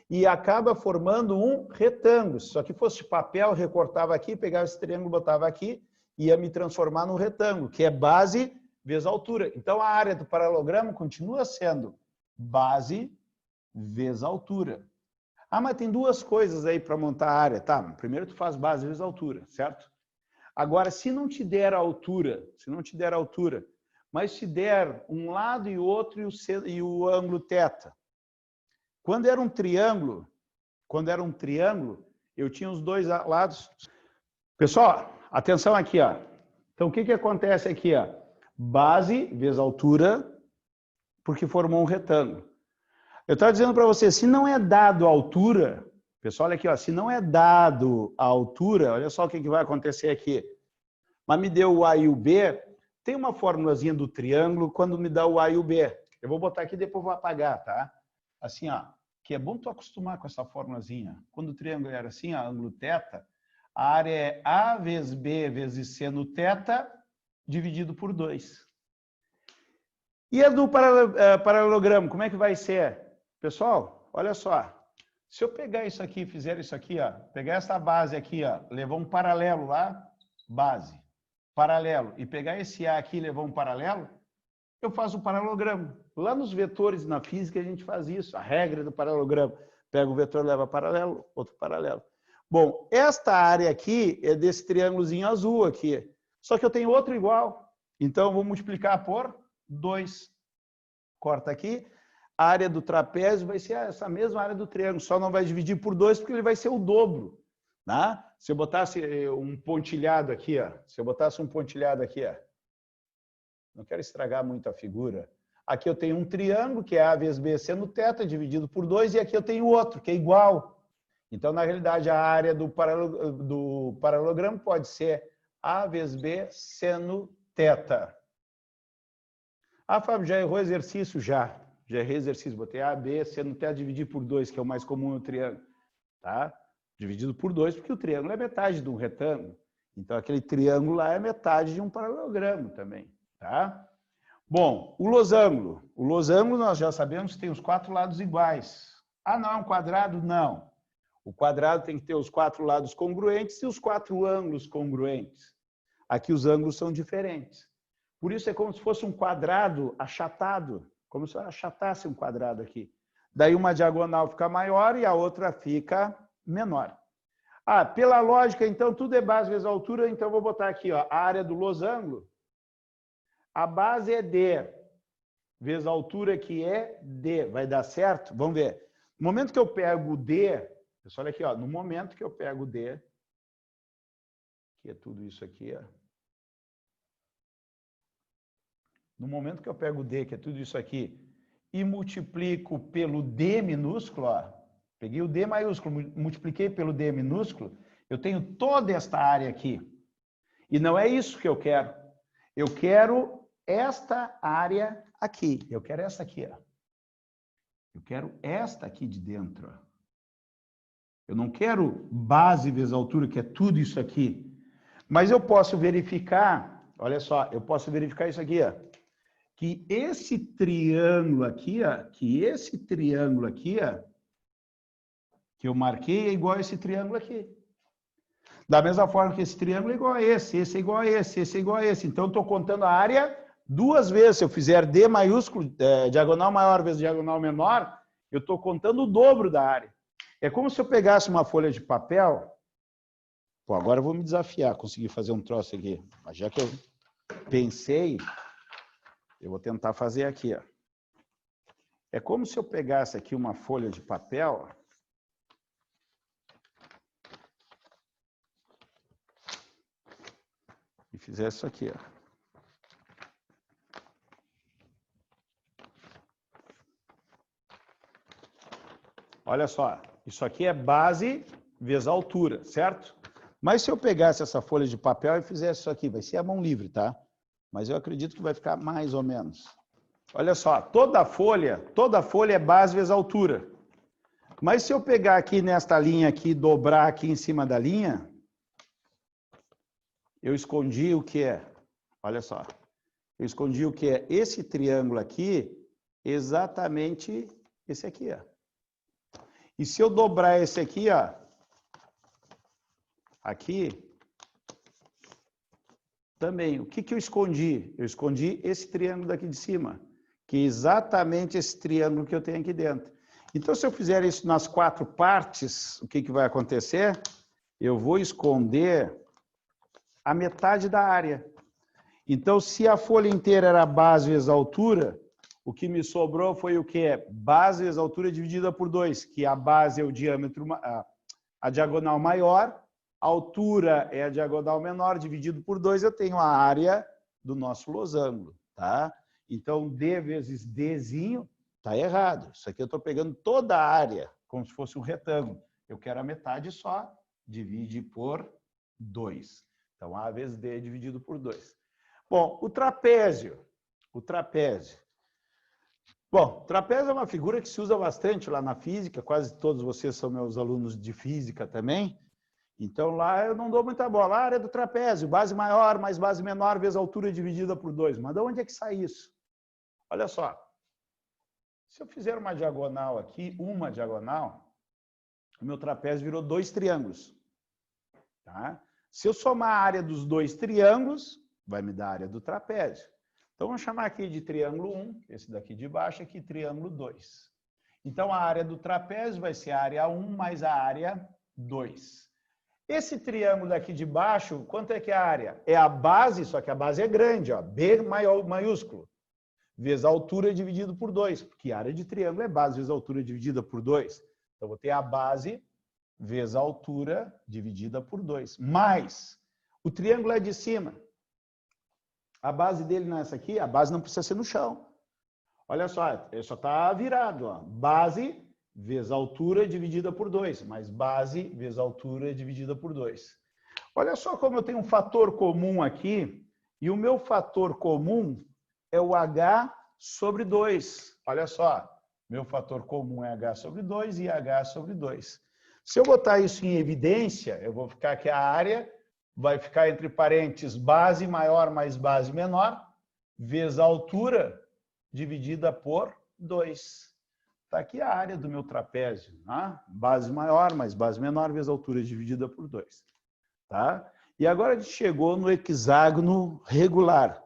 E acaba formando um retângulo. Se isso aqui fosse de papel, recortava aqui, pegava esse triângulo, botava aqui, ia me transformar num retângulo, que é base vezes altura. Então, a área do paralelogramo continua sendo base vezes altura. Ah, mas tem duas coisas aí para montar a área. Tá, primeiro tu faz base vezes altura, certo? Agora, se não te der a altura, mas te der um lado e outro e o ângulo θ. Quando era um triângulo, eu tinha os dois lados. Pessoal, atenção aqui, ó. Então, o que acontece aqui, ó? Base vezes altura, porque formou um retângulo. Eu estava dizendo para você, se não é dado a altura, pessoal, olha aqui, ó, se não é dado a altura, olha só o que vai acontecer aqui. Mas me deu o A e o B, tem uma formulazinha do triângulo quando me dá o A e o B. Eu vou botar aqui e depois vou apagar, tá? Assim, ó, que é bom tu acostumar com essa formulazinha. Quando o triângulo era assim, ó, ângulo θ, a área é A vezes B vezes C no θ, dividido por 2. E a do paralelogramo, como é que vai ser? Pessoal, olha só. Se eu pegar isso aqui e fizer isso aqui, ó, pegar essa base aqui, ó, levar um paralelo lá, base, paralelo, e pegar esse A aqui e levar um paralelo, eu faço o paralelogramo. Lá nos vetores na física a gente faz isso, a regra do paralelogramo. Pega o vetor, leva paralelo, outro paralelo. Bom, esta área aqui é desse triângulozinho azul aqui. Só que eu tenho outro igual. Então, eu vou multiplicar por 2. Corta aqui. A área do trapézio vai ser essa mesma área do triângulo, só não vai dividir por 2 porque ele vai ser o dobro. Né? Se eu botasse um pontilhado aqui, ó. Não quero estragar muito a figura. Aqui eu tenho um triângulo, que é A vezes B sendo θ, dividido por 2, e aqui eu tenho outro, que é igual. Então, na realidade, a área do paralelogramo pode ser A vezes B seno θ. Ah, Fábio, já errou exercício? Já errei exercício. Botei A, B, seno θ dividir por 2, que é o mais comum no triângulo. Tá? Dividido por 2, porque o triângulo é metade de um retângulo. Então, aquele triângulo lá é metade de um paralelogramo também. Tá? Bom, o losango. O losango, nós já sabemos que tem os 4 lados iguais. Ah, não é um quadrado? Não. O quadrado tem que ter os 4 lados congruentes e os 4 ângulos congruentes. Aqui os ângulos são diferentes. Por isso é como se fosse um quadrado achatado, como se eu achatasse um quadrado aqui. Daí uma diagonal fica maior e a outra fica menor. Ah, pela lógica, então, tudo é base vezes altura, então eu vou botar aqui, ó, a área do losango. A base é D, vezes a altura que é D. Vai dar certo? Vamos ver. No momento que eu pego D, pessoal, olha aqui, ó, no momento que eu pego D, que é tudo isso aqui, ó. No momento que eu pego D, que é tudo isso aqui, e multiplico pelo D minúsculo, ó, peguei o D maiúsculo, multipliquei pelo D minúsculo, eu tenho toda esta área aqui. E não é isso que eu quero. Eu quero esta área aqui. Eu quero essa aqui, ó. Eu quero esta aqui de dentro, ó. Eu não quero base vezes altura, que é tudo isso aqui. Mas eu posso verificar, olha só, eu posso verificar isso aqui, ó. Que esse triângulo aqui, ó, que eu marquei é igual a esse triângulo aqui. Da mesma forma que esse triângulo é igual a esse é igual a esse é igual a esse. Então, eu estou contando a área 2 vezes. Se eu fizer D maiúsculo, diagonal maior vezes diagonal menor, eu estou contando o dobro da área. É como se eu pegasse uma folha de papel. Pô, agora eu vou me desafiar, conseguir fazer um troço aqui. Mas já que eu pensei, eu vou tentar fazer aqui, ó. É como se eu pegasse aqui uma folha de papel, ó, e fizesse isso aqui, ó. Olha só, isso aqui é base vezes altura, certo? Mas se eu pegasse essa folha de papel e fizesse isso aqui, vai ser a mão livre, tá? Mas eu acredito que vai ficar mais ou menos. Olha só, toda folha é base vezes altura. Mas se eu pegar aqui nesta linha aqui e dobrar aqui em cima da linha, eu escondi o que é? Olha só. Eu escondi o que é esse triângulo aqui, exatamente esse aqui, ó. E se eu dobrar esse aqui, ó, aqui, também, o que que eu escondi? Eu escondi esse triângulo daqui de cima, que é exatamente esse triângulo que eu tenho aqui dentro. Então, se eu fizer isso nas 4 partes, o que que vai acontecer? Eu vou esconder a metade da área. Então, se a folha inteira era base vezes altura, o que me sobrou foi o quê? Base vezes altura dividida por 2, que a base é o diâmetro, a diagonal maior, a altura é a diagonal menor, dividido por 2, eu tenho a área do nosso losango, tá? Então, D vezes Dzinho, tá errado. Isso aqui eu estou pegando toda a área, como se fosse um retângulo. Eu quero a metade só, divide por 2. Então, A vezes D dividido por 2. Bom, o trapézio. Bom, trapézio é uma figura que se usa bastante lá na física, quase todos vocês são meus alunos de física também. Então, lá eu não dou muita bola. A área do trapézio, base maior mais base menor vezes altura dividida por 2. Mas de onde é que sai isso? Olha só. Se eu fizer uma diagonal aqui, o meu trapézio virou 2 triângulos. Tá? Se eu somar a área dos 2 triângulos, vai me dar a área do trapézio. Então, vamos chamar aqui de triângulo 1, esse daqui de baixo, aqui triângulo 2. Então, a área do trapézio vai ser a área 1 mais a área 2. Esse triângulo daqui de baixo, quanto é que é a área? É a base, só que a base é grande, ó, B maiúsculo, vezes a altura dividido por 2, porque a área de triângulo é base vezes a altura dividida por 2. Então, vou ter a base vezes a altura dividida por 2. Mais, o triângulo é de cima. A base dele não é essa aqui, a base não precisa ser no chão. Olha só, ele só está virado. Ó. Base vezes altura dividida por 2, mais base vezes altura dividida por 2. Olha só como eu tenho um fator comum aqui, e o meu fator comum é o H sobre 2. Olha só, meu fator comum é H sobre 2 e H sobre 2. Se eu botar isso em evidência, eu vou ficar que a área vai ficar entre parênteses base maior mais base menor, vezes a altura, dividida por 2. Está aqui a área do meu trapézio. Né? Base maior mais base menor, vezes a altura, dividida por 2. Tá? E agora a gente chegou no hexágono regular.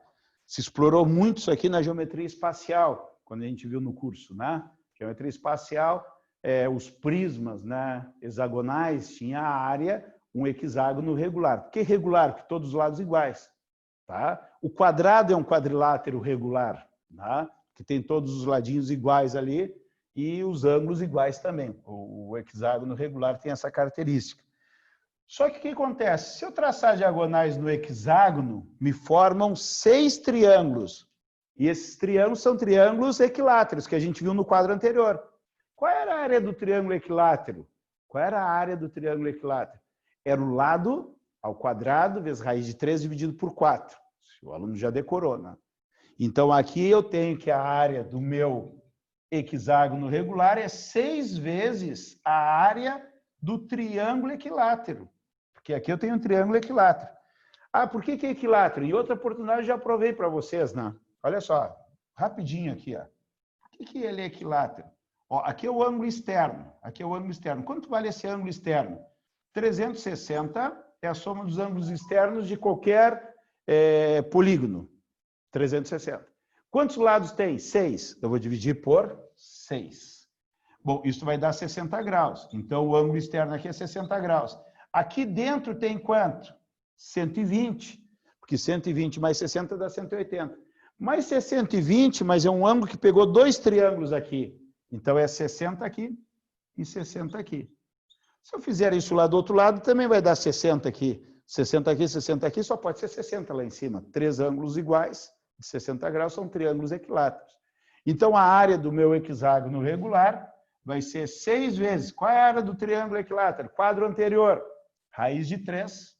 Se explorou muito isso aqui na geometria espacial, quando a gente viu no curso. Né? Geometria espacial, os prismas, né, hexagonais, tinha a área, um hexágono regular. Por que regular? Porque todos os lados iguais. Tá? O quadrado é um quadrilátero regular, tá? Que tem todos os ladinhos iguais ali e os ângulos iguais também. O hexágono regular tem essa característica. Só que o que acontece? Se eu traçar diagonais no hexágono, me formam 6 triângulos. E esses triângulos são triângulos equiláteros, que a gente viu no quadro anterior. Qual era a área do triângulo equilátero? Qual era a área do triângulo equilátero? Era o lado ao quadrado vezes raiz de 3 dividido por 4. O aluno já decorou, né? Então, aqui eu tenho que a área do meu hexágono regular é 6 vezes a área do triângulo equilátero. Porque aqui eu tenho um triângulo equilátero. Ah, por que é equilátero? Em outra oportunidade eu já provei para vocês, né? Olha só, rapidinho aqui, ó. Por que ele é equilátero? Ó, aqui é o ângulo externo. Aqui é o ângulo externo. Quanto vale esse ângulo externo? 360 é a soma dos ângulos externos de qualquer polígono. 360. Quantos lados tem? 6. Eu vou dividir por 6. Bom, isso vai dar 60 graus. Então, o ângulo externo aqui é 60 graus. Aqui dentro tem quanto? 120. Porque 120 mais 60 dá 180. Mas é 120, mas é um ângulo que pegou 2 triângulos aqui. Então, é 60 aqui e 60 aqui. Se eu fizer isso lá do outro lado, também vai dar 60 aqui. 60 aqui, 60 aqui, só pode ser 60 lá em cima. 3 ângulos iguais, de 60 graus, são triângulos equiláteros. Então, a área do meu hexágono regular vai ser 6 vezes. Qual é a área do triângulo equilátero? Quadro anterior. Raiz de 3,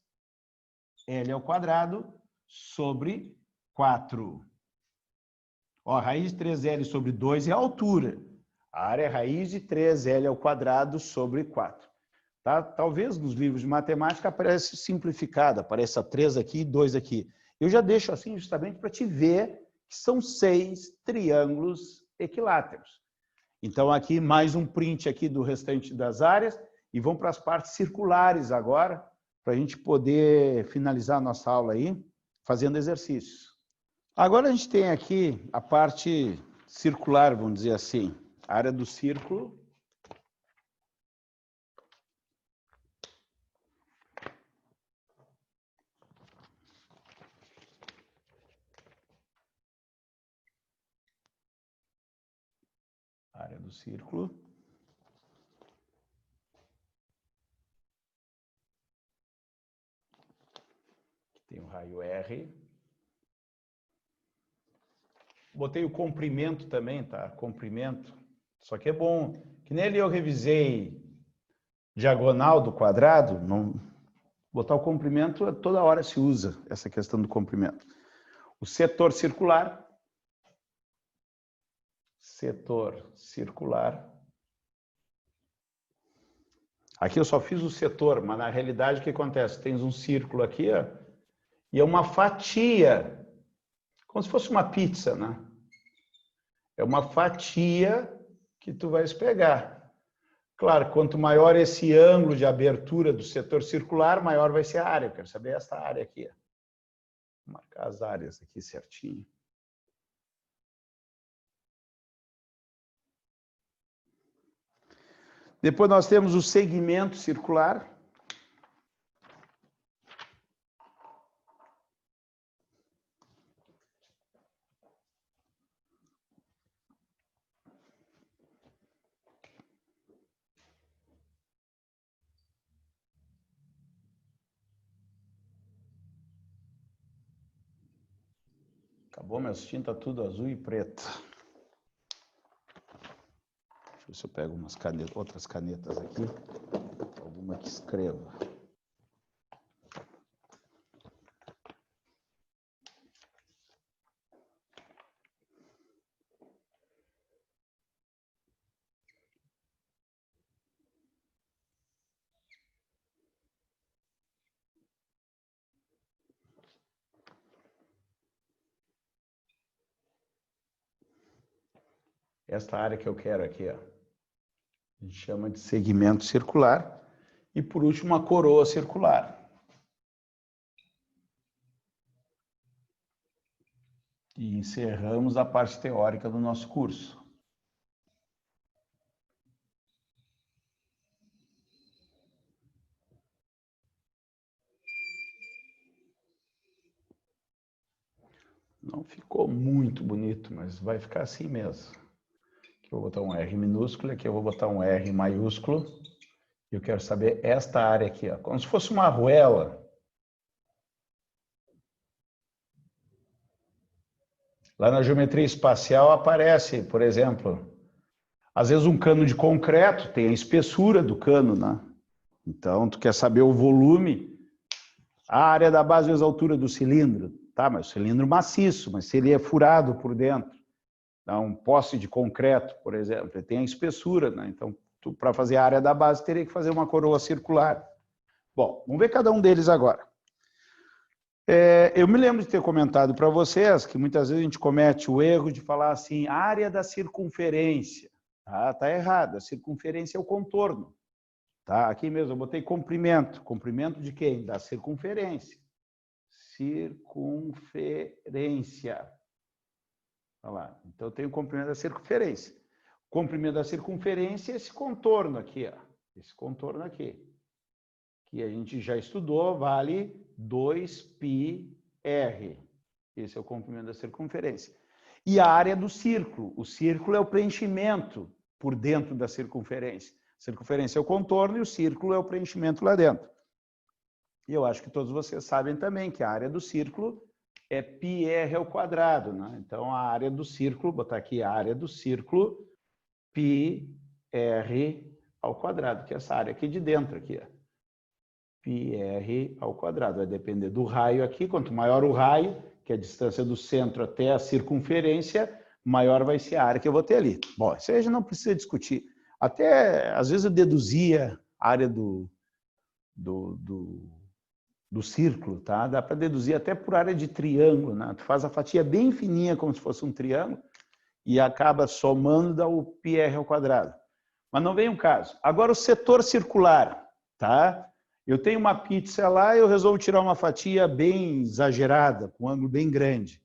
L ao quadrado, sobre 4. Ó, raiz de 3L sobre 2 é a altura. A área é raiz de 3L ao quadrado sobre 4. Tá? Talvez nos livros de matemática apareça simplificada, apareça 3 aqui e 2 aqui. Eu já deixo assim justamente para te ver que são 6 triângulos equiláteros. Então, aqui mais um print aqui do restante das áreas e vamos para as partes circulares agora, para a gente poder finalizar a nossa aula aí, fazendo exercícios. Agora a gente tem aqui a parte circular, vamos dizer assim, a área do círculo. Área do círculo. Aqui tem o raio R. Botei o comprimento também, tá? Comprimento. Só que é bom. Que nele eu revisei diagonal do quadrado. Não... Botar o comprimento, toda hora se usa essa questão do comprimento. O setor circular. Setor circular. Aqui eu só fiz o setor, mas na realidade o que acontece? Tens um círculo aqui, ó, e é uma fatia, como se fosse uma pizza, né? É uma fatia que tu vais pegar. Claro, quanto maior esse ângulo de abertura do setor circular, maior vai ser a área. Eu quero saber essa área aqui. Ó. Vou marcar as áreas aqui certinho. Depois nós temos o segmento circular. Acabou, minhas tintas tudo azul e preto. Deixa eu ver se eu pego umas canetas, outras canetas aqui. Alguma que escreva. esta área que eu quero aqui, ó. A gente chama de segmento circular. E, por último, a coroa circular. E encerramos a parte teórica do nosso curso. Não ficou muito bonito, mas vai ficar assim mesmo. Aqui eu vou botar um R minúsculo, aqui eu vou botar um R maiúsculo. Eu quero saber esta área aqui, ó, como se fosse uma arruela. Lá na geometria espacial aparece, por exemplo, às vezes um cano de concreto tem a espessura do cano, né? Então, tu quer saber o volume, a área da base vezes a altura do cilindro. Tá, mas o cilindro maciço, mas se ele é furado por dentro, dá um poste de concreto, por exemplo, ele tem a espessura, né? Então, para fazer a área da base, teria que fazer uma coroa circular. Bom, vamos ver cada um deles agora. Eu me lembro de ter comentado para vocês que muitas vezes a gente comete o erro de falar assim, área da circunferência. Tá errado, a circunferência é o contorno. Tá? Aqui mesmo eu botei comprimento. Comprimento de quem? Da circunferência. Circunferência. Olha lá. Então eu tenho o comprimento da circunferência. O comprimento da circunferência é esse contorno aqui, ó. Esse contorno aqui. Que a gente já estudou, vale 2πr. Esse é o comprimento da circunferência. E a área do círculo. O círculo é o preenchimento por dentro da circunferência. A circunferência é o contorno e o círculo é o preenchimento lá dentro. E eu acho que todos vocês sabem também que a área do círculo é πr ao quadrado, né? Então, a área do círculo, vou botar aqui a área do círculo, πr ao quadrado, que é essa área aqui de dentro, aqui, ó. πr ao quadrado. Vai depender do raio aqui. Quanto maior o raio, que é a distância do centro até a circunferência, maior vai ser a área que eu vou ter ali. Bom, isso aí a gente não precisa discutir. Até, às vezes, eu deduzia a área do círculo, tá? Dá para deduzir até por área de triângulo, né? Tu faz a fatia bem fininha, como se fosse um triângulo, e acaba somando, dá o πr ao quadrado. Mas não vem um caso. Agora, o setor circular, tá? Eu tenho uma pizza lá e eu resolvo tirar uma fatia bem exagerada, com um ângulo bem grande.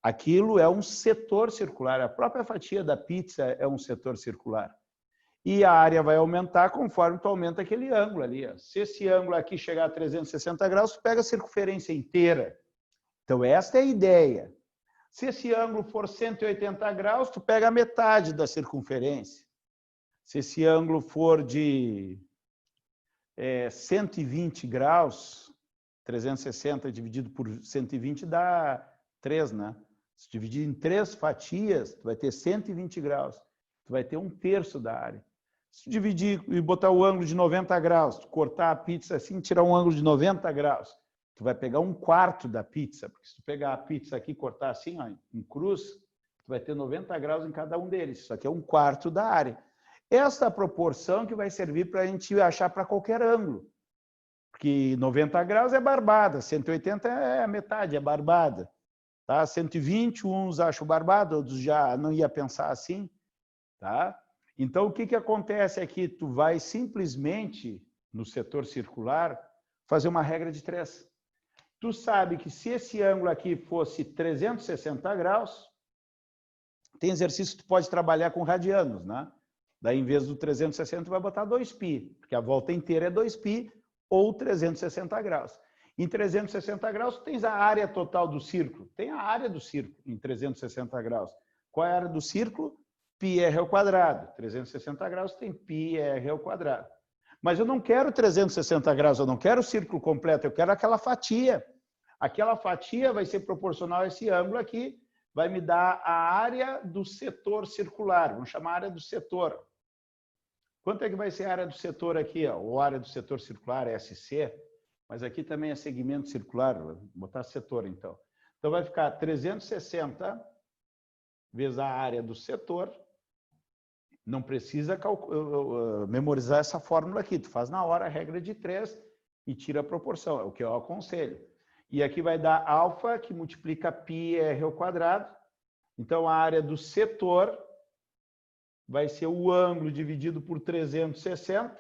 Aquilo é um setor circular. A própria fatia da pizza é um setor circular. E a área vai aumentar conforme tu aumenta aquele ângulo ali. Se esse ângulo aqui chegar a 360 graus, tu pega a circunferência inteira. Então, esta é a ideia. Se esse ângulo for 180 graus, tu pega a metade da circunferência. Se esse ângulo for de 120 graus, 360 dividido por 120 dá 3, né? Se dividir em 3 fatias, tu vai ter 120 graus. Tu vai ter 1/3 da área. Se dividir e botar o ângulo de 90 graus, tu cortar a pizza assim, tirar um ângulo de 90 graus, tu vai pegar 1/4 da pizza, porque se tu pegar a pizza aqui e cortar assim, ó, em cruz, tu vai ter 90 graus em cada um deles. Isso aqui é 1/4 da área. Essa proporção que vai servir para a gente achar para qualquer ângulo. Porque 90 graus é barbada, 180 é a metade, é barbada. Tá? 120, uns acham barbada, outros já não ia pensar assim. Tá? Então, o que acontece aqui? Tu vai simplesmente, no setor circular, fazer uma regra de 3. Tu sabe que se esse ângulo aqui fosse 360 graus, tem exercício que tu pode trabalhar com radianos, né? Daí, em vez do 360, tu vai botar 2π, porque a volta inteira é 2π ou 360 graus. Em 360 graus, tu tens a área total do círculo. Tem a área do círculo em 360 graus. Qual é a área do círculo? πr ao quadrado. 360 graus tem πr ao quadrado. Mas eu não quero 360 graus, eu não quero o círculo completo, eu quero aquela fatia. Aquela fatia vai ser proporcional a esse ângulo aqui, vai me dar a área do setor circular. Vamos chamar a área do setor. Quanto é que vai ser a área do setor aqui? Ó? Ou a área do setor circular, SC, mas aqui também é segmento circular, vou botar setor então. Então vai ficar 360 vezes a área do setor. Não precisa memorizar essa fórmula aqui, tu faz na hora a regra de 3 e tira a proporção, é o que eu aconselho. E aqui vai dar alfa, que multiplica πr ao quadrado. Então, a área do setor vai ser o ângulo dividido por 360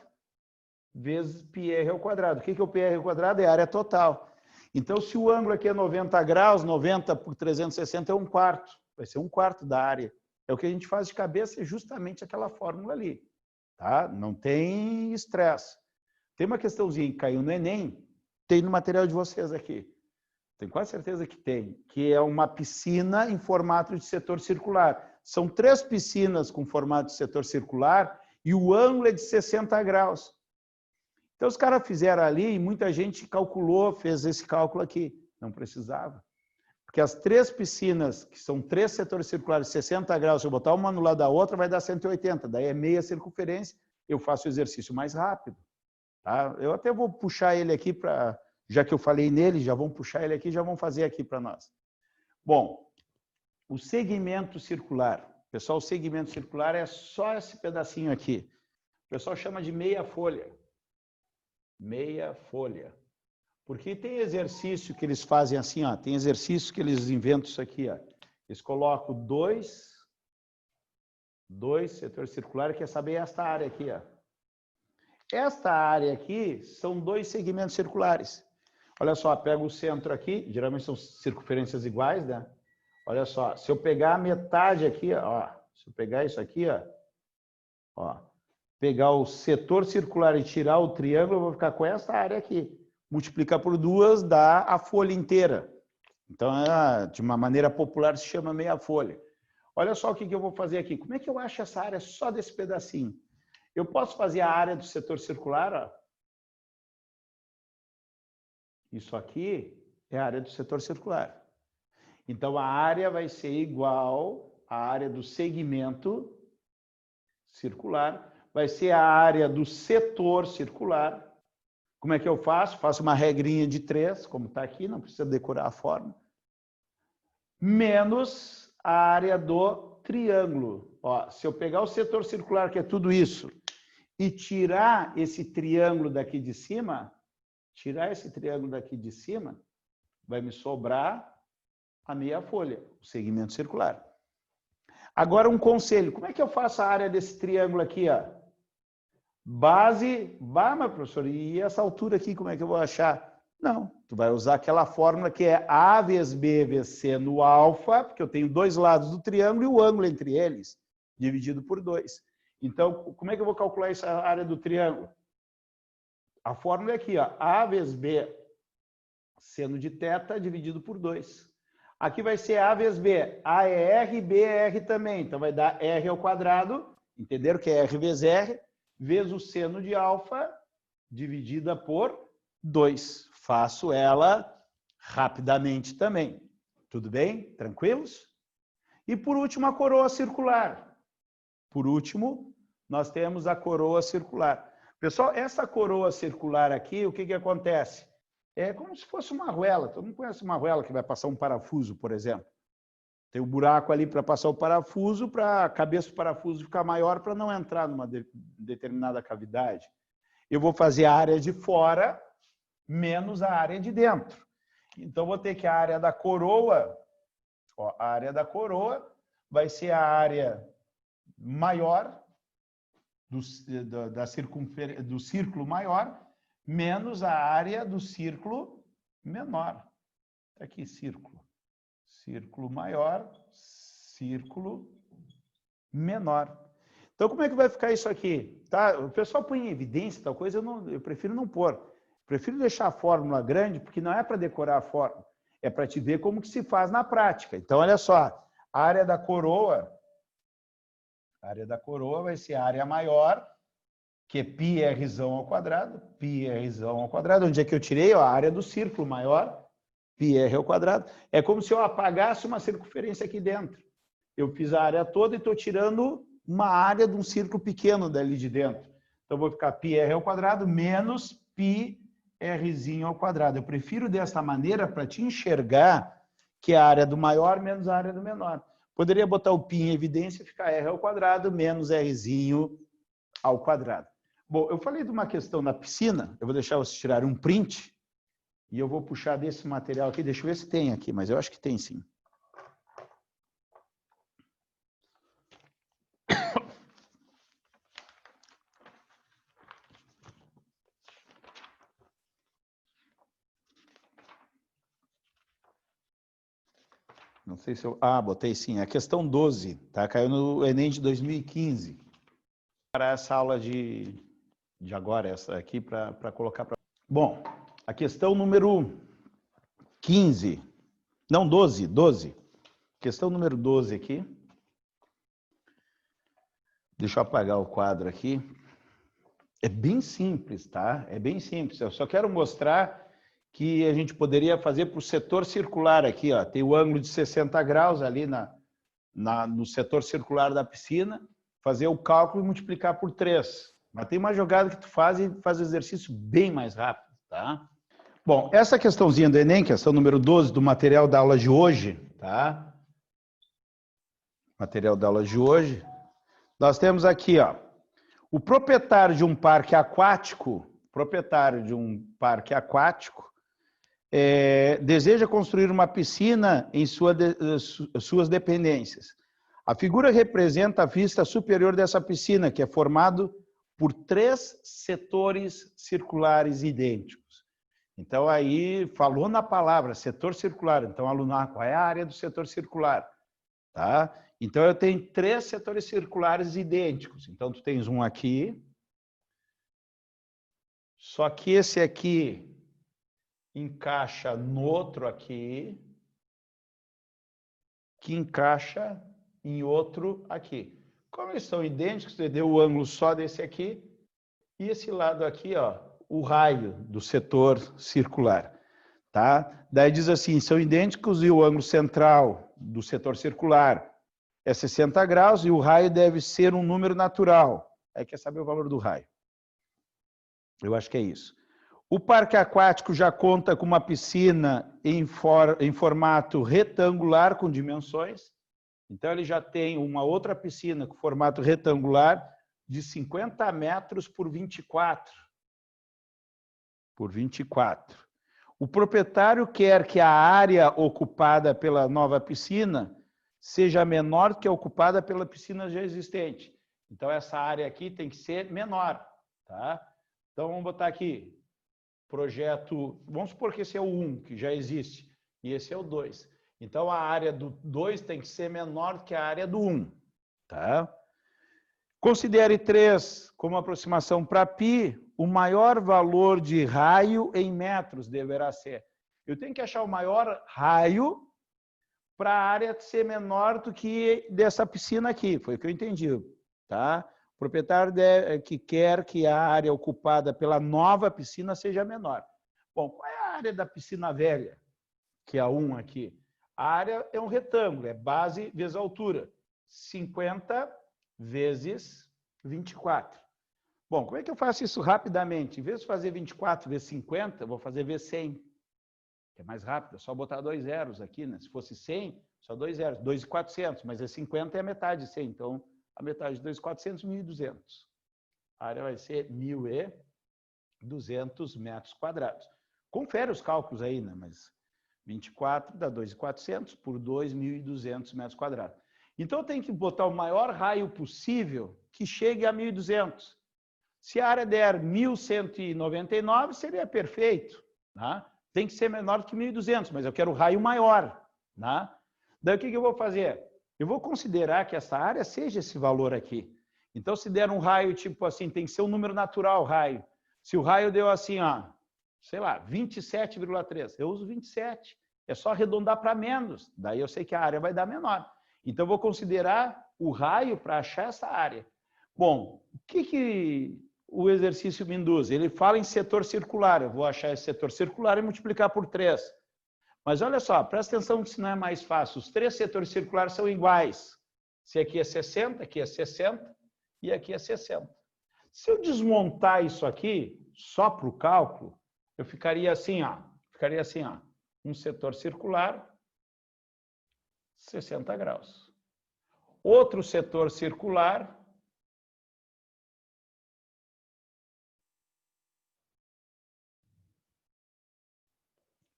vezes πr ao quadrado. O que é o πr ao quadrado? É a área total. Então, se o ângulo aqui é 90 graus, 90 por 360 é 1/4. Vai ser 1/4 da área. É o que a gente faz de cabeça, é justamente aquela fórmula ali. Tá? Não tem estresse. Tem uma questãozinha que caiu no Enem, tem no material de vocês aqui. Tenho quase certeza que tem, que é uma piscina em formato de setor circular. São 3 piscinas com formato de setor circular e o ângulo é de 60 graus. Então, os caras fizeram ali e muita gente calculou, fez esse cálculo aqui. Não precisava. Porque as 3 piscinas, que são 3 setores circulares de 60 graus, se eu botar uma no lado da outra, vai dar 180. Daí é meia circunferência, eu faço o exercício mais rápido. Tá? Eu até vou puxar ele aqui para... Já que eu falei nele, já vamos puxar ele aqui, já vamos fazer aqui para nós. Bom, o segmento circular. Pessoal, o segmento circular é só esse pedacinho aqui. O pessoal chama de meia folha. Meia folha. Porque tem exercício que eles fazem assim, ó. Tem exercício que eles inventam isso aqui, ó. Eles colocam dois setores circulares, quer saber esta área aqui, ó. Esta área aqui são 2 segmentos circulares. Olha só, pega o centro aqui, geralmente são circunferências iguais, né? Olha só, se eu pegar a metade aqui, ó, se eu pegar isso aqui, ó, pegar o setor circular e tirar o triângulo, eu vou ficar com essa área aqui. Multiplicar por 2 dá a folha inteira. Então, de uma maneira popular, se chama meia folha. Olha só o que eu vou fazer aqui. Como é que eu acho essa área só desse pedacinho? Eu posso fazer a área do setor circular, ó. Isso aqui é a área do setor circular. Então, a área vai ser igual à área do segmento circular, vai ser a área do setor circular. Como é que eu faço? Faço uma regrinha de 3, como está aqui, não precisa decorar a forma. Menos a área do triângulo. Ó, se eu pegar o setor circular, que é tudo isso, e tirar esse triângulo daqui de cima, vai me sobrar a meia folha, o segmento circular. Agora, um conselho. Como é que eu faço a área desse triângulo aqui, ó? Base, mas professor, e essa altura aqui, como é que eu vou achar? Não, tu vai usar aquela fórmula que é A vezes B vezes C no alfa, porque eu tenho 2 lados do triângulo e o ângulo entre eles, dividido por 2. Então, como é que eu vou calcular essa área do triângulo? A fórmula é aqui, ó, A vezes B seno de θ dividido por 2. Aqui vai ser A vezes B. A é R, B é R também. Então, vai dar R ao quadrado, entenderam que é R vezes R, vezes o seno de alfa, dividida por 2. Faço ela rapidamente também. Tudo bem? Tranquilos? E, por último, a coroa circular. Por último, nós temos a coroa circular. Pessoal, essa coroa circular aqui, o que acontece? É como se fosse uma arruela. Todo mundo conhece uma arruela que vai passar um parafuso, por exemplo. Tem um buraco ali para passar o parafuso, para a cabeça do parafuso ficar maior, para não entrar numa determinada cavidade. Eu vou fazer a área de fora menos a área de dentro. Então, vou ter que a área da coroa, ó, a área da coroa vai ser a área maior do círculo maior menos a área do círculo menor. Aqui, círculo. Círculo maior, círculo menor. Então, como é que vai ficar isso aqui? Tá? O pessoal põe em evidência tal coisa, eu prefiro não pôr. Prefiro deixar a fórmula grande, porque não é para decorar a fórmula, é para te ver como que se faz na prática. Então, olha só, a área da coroa vai ser a área maior, que é πr ao quadrado, Onde é que eu tirei? Ó, a área do círculo maior, πr ao quadrado. É como se eu apagasse uma circunferência aqui dentro. Eu fiz a área toda e estou tirando uma área de um círculo pequeno dali de dentro. Então, vou ficar πr ao quadrado menos πr ao quadrado. Eu prefiro dessa maneira para te enxergar que é a área do maior menos a área do menor. Poderia botar o π em evidência e ficar r ao quadrado menos r ao quadrado. Bom, eu falei de uma questão na piscina, eu vou deixar vocês tirarem um print e eu vou puxar desse material aqui, deixa eu ver se tem aqui, mas eu acho que tem sim. Não sei se eu... Ah, botei sim. A questão 12, tá? Caiu no Enem de 2015. Para essa aula de agora, essa aqui, para colocar para... Bom, a questão número 15. Não, 12. Questão número 12 aqui. Deixa eu apagar o quadro aqui. É bem simples, tá? É bem simples. Eu só quero mostrar que a gente poderia fazer para o setor circular aqui, ó. Tem o ângulo de 60 graus ali no setor circular da piscina, fazer o cálculo e multiplicar por 3. Mas tem uma jogada que tu faz e faz o exercício bem mais rápido, tá? Bom, essa questãozinha do Enem, questão número 12 do material da aula de hoje, tá? Material da aula de hoje. Nós temos aqui, ó, o proprietário de um parque aquático, deseja construir uma piscina em suas dependências. A figura representa a vista superior dessa piscina, que é formado por 3 setores circulares idênticos. Então, aí, falou na palavra setor circular. Então, aluno, qual é a área do setor circular? Tá? Então, eu tenho 3 setores circulares idênticos. Então, tu tens um aqui, só que esse aqui encaixa no outro aqui, que encaixa em outro aqui. Como eles são idênticos, você deu o ângulo só desse aqui, e esse lado aqui, ó, o raio do setor circular. Tá? Daí diz assim, são idênticos e o ângulo central do setor circular é 60 graus e o raio deve ser um número natural. Aí quer saber o valor do raio. Eu acho que é isso. O parque aquático já conta com uma piscina em formato retangular com dimensões. Então, ele já tem uma outra piscina com formato retangular de 50 metros por 24. O proprietário quer que a área ocupada pela nova piscina seja menor que a ocupada pela piscina já existente. Então, essa área aqui tem que ser menor. Tá? Então, vamos botar aqui. Projeto, vamos supor que esse é o 1, que já existe, e esse é o 2. Então, a área do 2 tem que ser menor que a área do 1. Tá? Considere 3 como aproximação para π, o maior valor de raio em metros deverá ser. Eu tenho que achar o maior raio para a área ser menor do que dessa piscina aqui, foi o que eu entendi. Tá? O proprietário que quer que a área ocupada pela nova piscina seja menor. Bom, qual é a área da piscina velha? Que é a 1 aqui. A área é um retângulo, é base vezes altura. 50 vezes 24. Bom, como é que eu faço isso rapidamente? Em vez de fazer 24 vezes 50, eu vou fazer vezes 100. Que é mais rápido, é só botar 2 zeros aqui, né? Se fosse 100, só 2 zeros. 2.400, mas é 50 é a metade de 100. Então, a metade de 2.400, 1.200. A área vai ser 1.200 metros quadrados. Confere os cálculos aí, né? Mas 24 dá 2.400 por 2.200 metros quadrados. Então, eu tenho que botar o maior raio possível que chegue a 1.200. Se a área der 1.199, seria perfeito. Né? Tem que ser menor do que 1.200, mas eu quero o raio maior. Né? Daí, o que eu vou fazer? Eu vou considerar que essa área seja esse valor aqui. Então, se der um raio tipo assim, tem que ser um número natural o raio. Se o raio deu assim, ó, sei lá, 27,3, eu uso 27. É só arredondar para menos. Daí eu sei que a área vai dar menor. Então, eu vou considerar o raio para achar essa área. Bom, o que o exercício me induz? Ele fala em setor circular. Eu vou achar esse setor circular e multiplicar por 3. Mas olha só, presta atenção que isso não é mais fácil. Os 3 setores circulares são iguais. Se aqui é 60, aqui é 60 e aqui é 60. Se eu desmontar isso aqui, só para o cálculo, eu ficaria assim, ó. Um setor circular, 60 graus. Outro setor circular,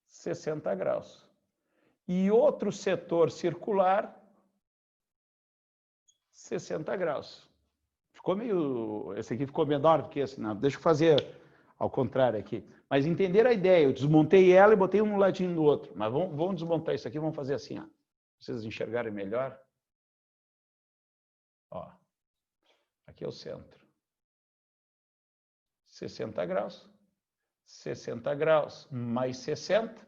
60 graus. E outro setor circular, 60 graus. Ficou meio... Esse aqui ficou menor do que esse. Não, deixa eu fazer ao contrário aqui. Mas entenderam a ideia. Eu desmontei ela e botei um no ladinho do outro. Mas vamos desmontar isso aqui, vamos fazer assim. Ó. Vocês enxergarem melhor. Ó, aqui é o centro. 60 graus. 60 graus mais 60.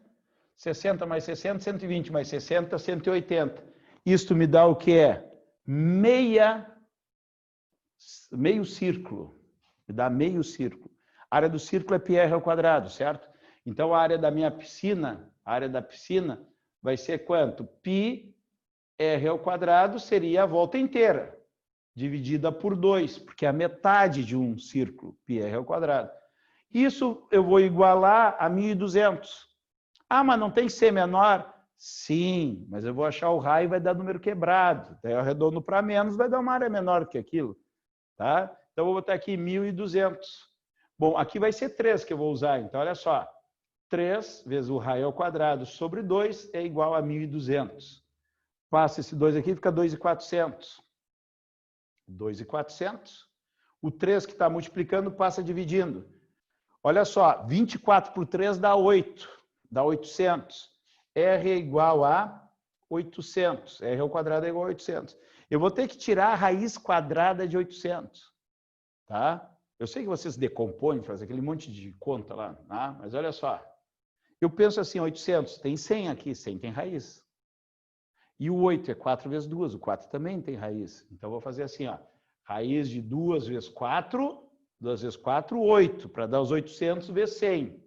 60 mais 60, 120 mais 60, 180. Isto me dá o que é? Meio círculo. Me dá meio círculo. A área do círculo é πr ao quadrado, certo? Então, a área da minha piscina, a área da piscina vai ser quanto? Πr ao quadrado seria a volta inteira, dividida por 2, porque é a metade de um círculo, πr ao quadrado. Isso eu vou igualar a 1.200. Ah, mas não tem que ser menor? Sim, mas eu vou achar o raio e vai dar número quebrado. Daí eu arredondo para menos, vai dar uma área menor que aquilo. Tá? Então, eu vou botar aqui 1.200. Bom, aqui vai ser 3 que eu vou usar. Então, olha só. 3 vezes o raio ao quadrado sobre 2 é igual a 1.200. Passa esse 2 aqui, fica 2.400. 2.400. O 3 que está multiplicando passa dividindo. Olha só, 24 por 3 dá 8. Dá 800. R é igual a 800. R ao quadrado é igual a 800. Eu vou ter que tirar a raiz quadrada de 800. Tá? Eu sei que vocês decompõem, fazem aquele monte de conta lá, tá? Mas olha só. Eu penso assim, 800, tem 100 aqui, 100 tem raiz. E o 8 é 4 vezes 2, o 4 também tem raiz. Então, eu vou fazer assim, ó, raiz de 2 vezes 4, 2 vezes 4, 8, para dar os 800 vezes 100.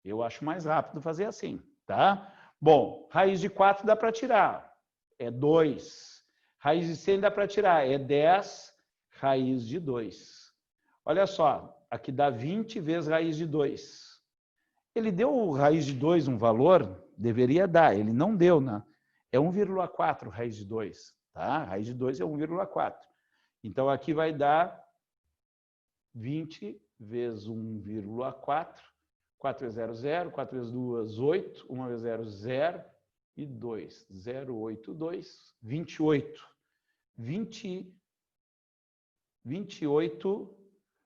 Eu acho mais rápido fazer assim, tá? Bom, raiz de 4 dá para tirar, é 2. Raiz de 100 dá para tirar, é 10, raiz de 2. Olha só, aqui dá 20 vezes raiz de 2. Ele deu raiz de 2 um valor? Deveria dar, ele não deu, né? É 1,4 raiz de 2, tá? Raiz de 2 é 1,4. Então, aqui vai dar 20 vezes 1,4. 4 vezes 0, 0. 4 vezes 2, 8. 1 vezes 0, 0. E 2. 0, 8, 2. 28. 28.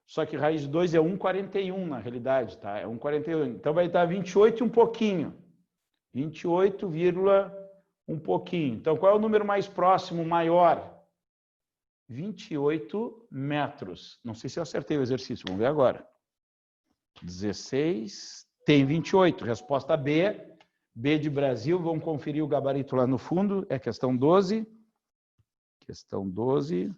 Só que raiz de 2 é 1,41 na realidade, tá? É 1,41. Então, vai dar 28 e um pouquinho. 28, um pouquinho. Então, qual é o número mais próximo, maior? 28 metros. Não sei se eu acertei o exercício, vamos ver agora. 16, tem 28. Resposta B. B de Brasil, vamos conferir o gabarito lá no fundo. É questão 12. Questão 12.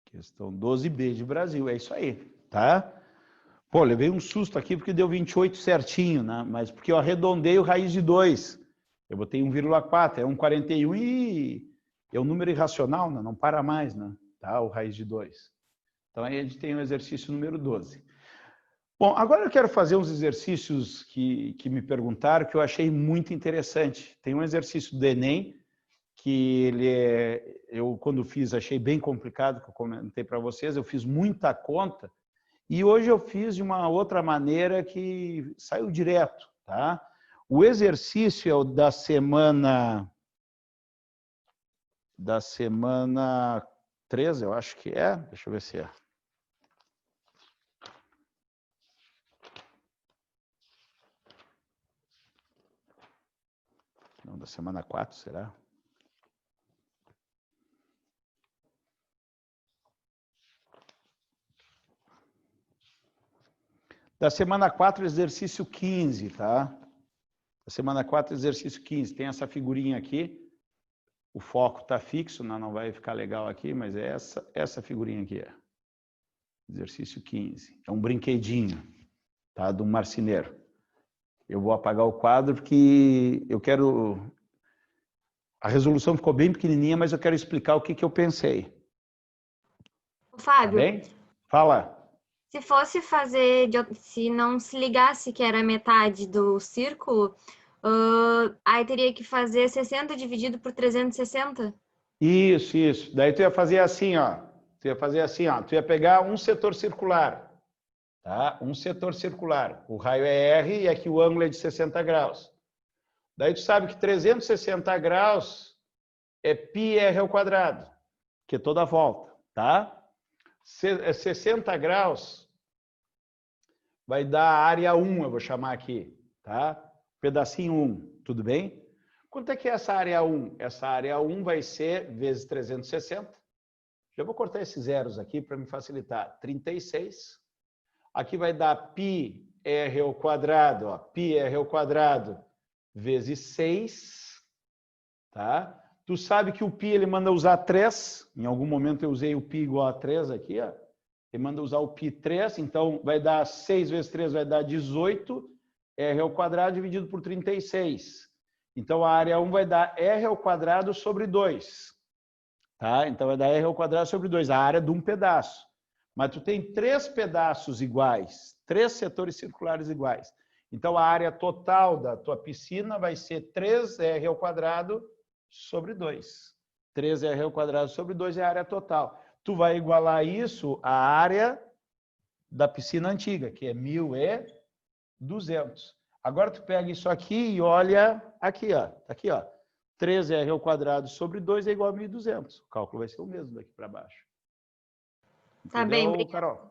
Questão 12B de Brasil, é isso aí, tá? Pô, levei um susto aqui porque deu 28 certinho, né? Mas porque eu arredondei o raiz de 2. Eu botei 1,4, é 1,41 e é um número irracional, né? Não para mais, né? Tá? O raiz de 2. Então, aí a gente tem o exercício número 12. Bom, agora eu quero fazer uns exercícios que me perguntaram, que eu achei muito interessante. Tem um exercício do Enem, que eu quando fiz achei bem complicado, que eu comentei para vocês, eu fiz muita conta, e hoje eu fiz de uma outra maneira que saiu direto, tá? O exercício é o da semana 13, eu acho que é, deixa eu ver se é. Não, da semana 4, será? Da semana 4, exercício 15, tá? Da semana 4, exercício 15. Tem essa figurinha aqui. O foco está fixo, não vai ficar legal aqui, mas é essa figurinha aqui. Exercício 15. É um brinquedinho, tá? Do marceneiro. Eu vou apagar o quadro porque eu quero... A resolução ficou bem pequenininha, mas eu quero explicar o que eu pensei. Fábio, Tá bem? Fala. se fosse fazer, se não se ligasse que era metade do círculo, aí teria que fazer 60 dividido por 360? Isso. Daí tu ia fazer assim, ó. Tu ia pegar um setor circular, tá? Um setor circular. O raio é R e aqui o ângulo é de 60 graus. Daí tu sabe que 360 graus é πr ao quadrado, que é toda a volta, tá? 60 graus vai dar a área 1, eu vou chamar aqui, tá? pedacinho 1, tudo bem? Quanto é que é essa área 1? Essa área 1 vai ser vezes 360. Já vou cortar esses zeros aqui para me facilitar. 36. Aqui vai dar πr ao quadrado, ó, πr ao quadrado vezes 6, tá? Tu sabe que o π ele manda usar 3. Em algum momento eu usei o π igual a 3 aqui, ó. Ele manda usar o π 3, então vai dar 6 vezes 3 vai dar 18, r ao quadrado dividido por 36. Então a área 1 vai dar r ao quadrado sobre 2. Tá? Então vai dar r ao quadrado sobre 2, a área de um pedaço. Mas tu tem 3 pedaços iguais, 3 setores circulares iguais. Então a área total da tua piscina vai ser 3r ao quadrado sobre 2. 3r ao quadrado sobre 2 é a área total. Tu vai igualar isso à área da piscina antiga, que é 1.200. Agora tu pega isso aqui e olha aqui, ó. Aqui, ó. 3r ao quadrado sobre 2 é igual a 1.200. O cálculo vai ser o mesmo daqui para baixo. Tá Entendeu, bem, obrigada. Carol?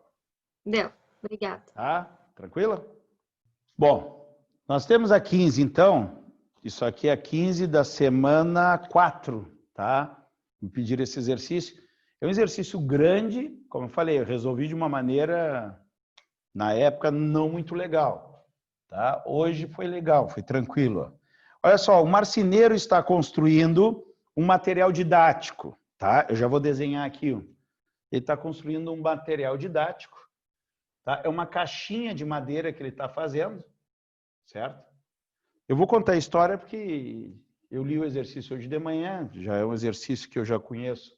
Deu, obrigada. Tá? Tranquila? Bom, nós temos a 15, então. Isso aqui é a 15 da semana 4, tá? Me pediram esse exercício. É um exercício grande, como eu falei, eu resolvi de uma maneira, na época, não muito legal. Tá? Hoje foi legal, foi tranquilo. Olha só, o marceneiro está construindo um material didático. Tá? Eu já vou desenhar aqui. Ele está construindo um material didático. Tá? É uma caixinha de madeira que ele está fazendo. Certo? Eu vou contar a história porque eu li o exercício hoje de manhã. Já é um exercício que eu já conheço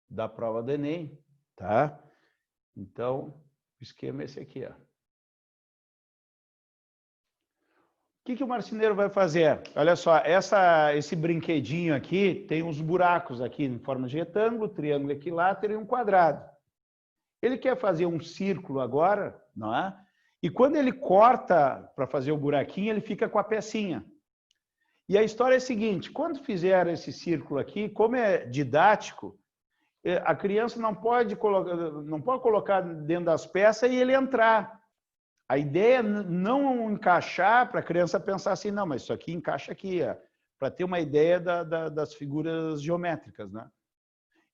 da prova do Enem, tá? Então, o esquema é esse aqui, ó. O que o marceneiro vai fazer? Olha só, esse brinquedinho aqui tem uns buracos aqui em forma de retângulo, triângulo equilátero e um quadrado. Ele quer fazer um círculo agora, não é? E quando ele corta para fazer o buraquinho, ele fica com a pecinha. E a história é a seguinte, quando fizer esse círculo aqui, como é didático, a criança não pode colocar dentro das peças e ele entrar. A ideia é não encaixar para a criança pensar assim, não, mas isso aqui encaixa aqui, para ter uma ideia das figuras geométricas, né?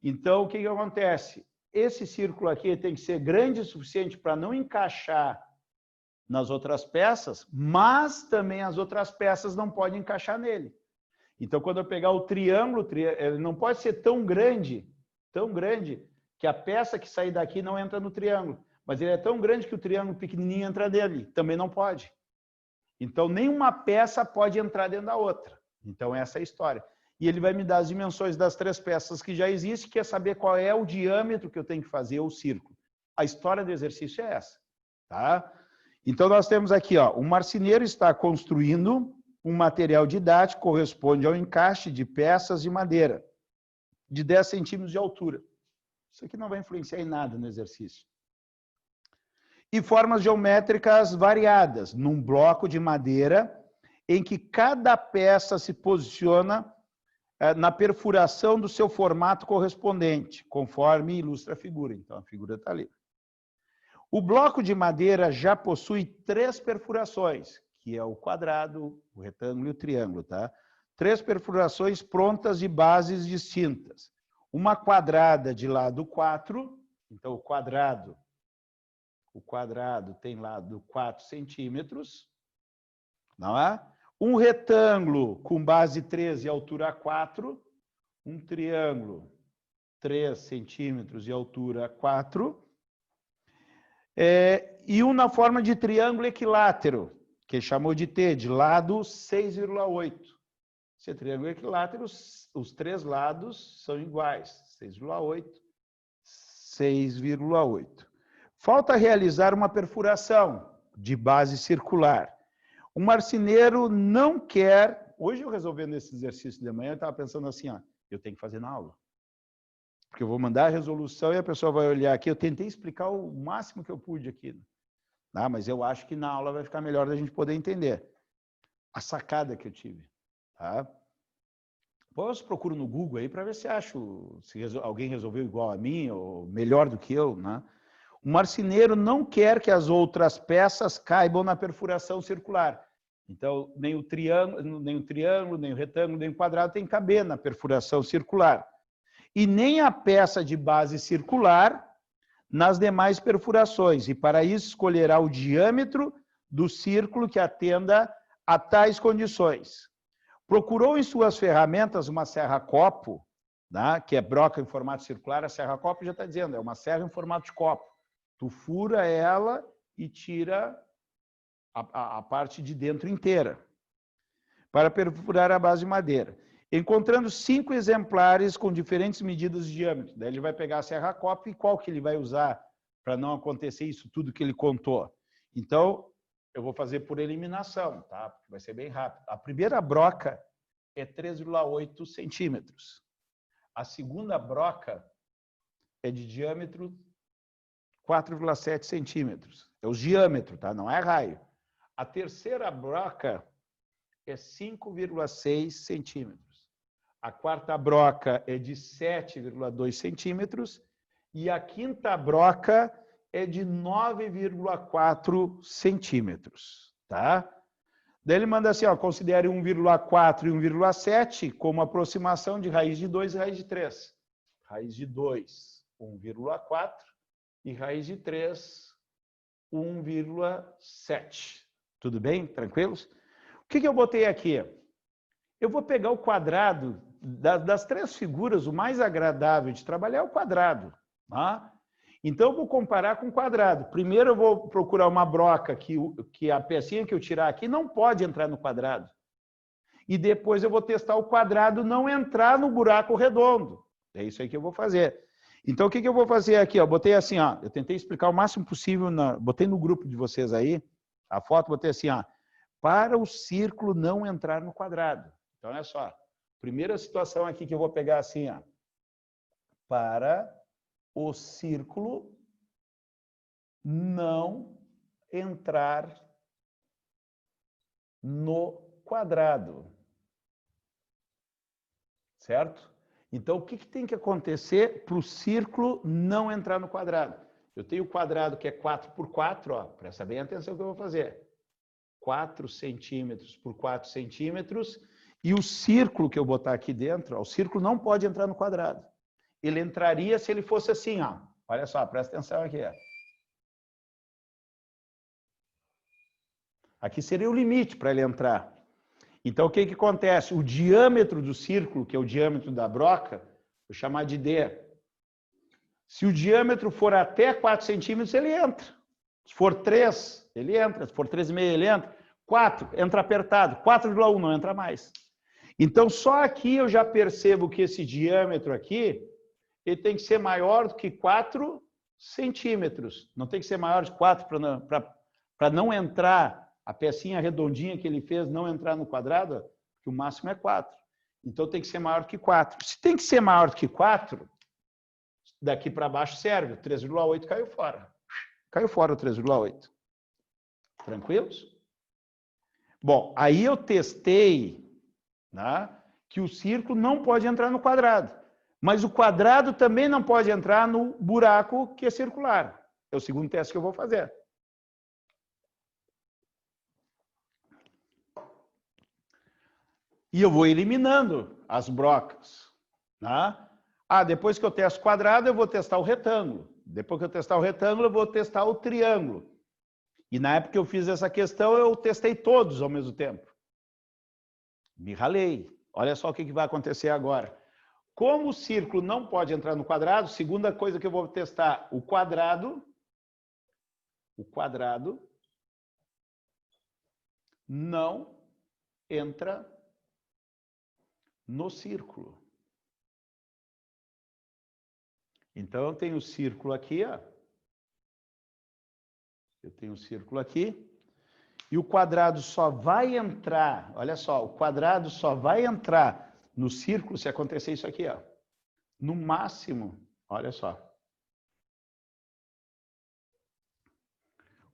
Então, o que acontece? Esse círculo aqui tem que ser grande o suficiente para não encaixar nas outras peças, mas também as outras peças não podem encaixar nele. Então, quando eu pegar o triângulo, ele não pode ser tão grande que a peça que sair daqui não entra no triângulo. Mas ele é tão grande que o triângulo pequenininho entra nele. Também não pode. Então, nenhuma peça pode entrar dentro da outra. Então, essa é a história. E ele vai me dar as dimensões das 3 peças que já existem, que é saber qual é o diâmetro que eu tenho que fazer, o círculo. A história do exercício é essa. Tá? Então, nós temos aqui, ó, o marceneiro está construindo um material didático que corresponde ao encaixe de peças de madeira de 10 centímetros de altura. Isso aqui não vai influenciar em nada no exercício. E formas geométricas variadas, num bloco de madeira em que cada peça se posiciona na perfuração do seu formato correspondente, conforme ilustra a figura. Então, a figura está ali. O bloco de madeira já possui 3 perfurações, que é o quadrado, o retângulo e o triângulo, tá? 3 perfurações prontas de bases distintas. Uma quadrada de lado 4, então o quadrado tem lado 4 centímetros, não é? Um retângulo com base 3 e altura 4, um triângulo 3 centímetros e altura 4, e um na forma de triângulo equilátero, que chamou de T, de lado 6,8. Esse triângulo equilátero, os 3 lados são iguais, 6,8, 6,8. Falta realizar uma perfuração de base circular. O marceneiro não quer... Hoje eu resolvendo esse exercício de manhã, eu estava pensando assim, ó, eu tenho que fazer na aula. Porque eu vou mandar a resolução e a pessoa vai olhar aqui. Eu tentei explicar o máximo que eu pude aqui. Tá? Mas eu acho que na aula vai ficar melhor da gente poder entender. A sacada que eu tive. Tá? Depois eu procuro no Google aí para ver se acho se alguém resolveu igual a mim ou melhor do que eu. Né? O marceneiro não quer que as outras peças caibam na perfuração circular. Então, nem o triângulo, nem o retângulo, nem o quadrado tem que caber na perfuração circular. E nem a peça de base circular nas demais perfurações. E para isso escolherá o diâmetro do círculo que atenda a tais condições. Procurou em suas ferramentas uma serra-copo, né, que é broca em formato circular. A serra-copo já está dizendo, é uma serra em formato de copo. Tu fura ela e tira a parte de dentro inteira, para perfurar a base de madeira. Encontrando 5 exemplares com diferentes medidas de diâmetro. Daí ele vai pegar a serra-copo e qual que ele vai usar para não acontecer isso tudo que ele contou. Então, eu vou fazer por eliminação, tá? Porque vai ser bem rápido. A primeira broca é 3,8 centímetros. A segunda broca é de diâmetro 4,7 centímetros. É o diâmetro, tá? Não é raio. A terceira broca é 5,6 centímetros. A quarta broca é de 7,2 centímetros. E a quinta broca é de 9,4 centímetros, tá? Daí ele manda assim, ó, considere 1,4 e 1,7 como aproximação de raiz de 2 e raiz de 3. Raiz de 2, 1,4 e raiz de 3, 1,7. Tudo bem? Tranquilos? O que eu botei aqui? Eu vou pegar o quadrado, das 3 figuras, o mais agradável de trabalhar é o quadrado. Tá? Então, eu vou comparar com o quadrado. Primeiro, eu vou procurar uma broca que a pecinha que eu tirar aqui não pode entrar no quadrado. E depois eu vou testar o quadrado não entrar no buraco redondo. É isso aí que eu vou fazer. Então, o que eu vou fazer aqui? Eu botei assim, ó, eu tentei explicar o máximo possível, botei no grupo de vocês aí, a foto, botei assim, ó, para o círculo não entrar no quadrado. Então, olha só, primeira situação aqui que eu vou pegar assim, ó, para o círculo não entrar no quadrado. Certo? Então, o que tem que acontecer para o círculo não entrar no quadrado? Eu tenho o quadrado que é 4 por 4, ó, presta bem atenção no que eu vou fazer. 4 centímetros por 4 centímetros. E o círculo que eu botar aqui dentro, ó, o círculo não pode entrar no quadrado. Ele entraria se ele fosse assim, ó. Olha só, presta atenção aqui. Ó. Aqui seria o limite para ele entrar. Então, o que acontece? O diâmetro do círculo, que é o diâmetro da broca, vou chamar de D. Se o diâmetro for até 4 centímetros, ele entra. Se for 3, ele entra. Se for 3,5, ele entra. 4, entra apertado. 4,1 não entra mais. Então, só aqui eu já percebo que esse diâmetro aqui, ele tem que ser maior do que 4 centímetros. Não tem que ser maior de 4 para não entrar, a pecinha redondinha que ele fez não entrar no quadrado, que o máximo é 4. Então, tem que ser maior do que 4. Se tem que ser maior do que 4, daqui para baixo serve. 3,8 caiu fora. Caiu fora o 3,8. Tranquilos? Bom, aí eu testei, né, que o círculo não pode entrar no quadrado. Mas o quadrado também não pode entrar no buraco que é circular. É o segundo teste que eu vou fazer. E eu vou eliminando as brocas. Né? Ah, depois que eu testo o quadrado, eu vou testar o retângulo. Depois que eu testar o retângulo, eu vou testar o triângulo. E na época que eu fiz essa questão, eu testei todos ao mesmo tempo. Me ralei. Olha só o que vai acontecer agora. Como o círculo não pode entrar no quadrado, segunda coisa que eu vou testar, o quadrado não entra no círculo. Então, eu tenho o círculo aqui, ó. Eu tenho o círculo aqui. E o quadrado só vai entrar, olha só, o quadrado só vai entrar no círculo se acontecer isso aqui, ó. No máximo, olha só.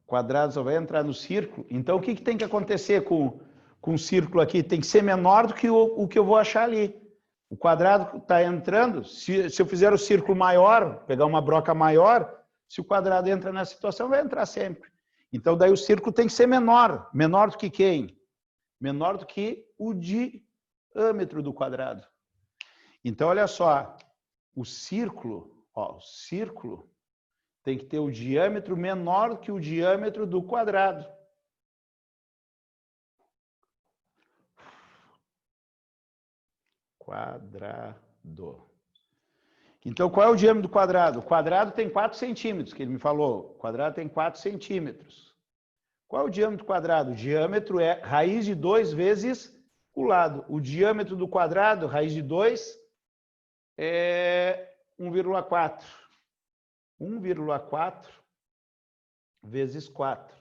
O quadrado só vai entrar no círculo. Então, o que tem que acontecer com o círculo aqui? Tem que ser menor do que o que eu vou achar ali. O quadrado está entrando, se eu fizer o círculo maior, pegar uma broca maior, se o quadrado entra nessa situação, vai entrar sempre. Então, daí o círculo tem que ser menor. Menor do que quem? menor do que o diâmetro do quadrado. Então, olha só, o círculo tem que ter o diâmetro menor do que o diâmetro do quadrado. Quadrado. Então, qual é o diâmetro do quadrado? O quadrado tem 4 centímetros, que ele me falou. O quadrado tem 4 centímetros. Qual é o diâmetro do quadrado? O diâmetro é raiz de 2 vezes o lado. O diâmetro do quadrado, raiz de 2, é 1,4. 1,4 vezes 4.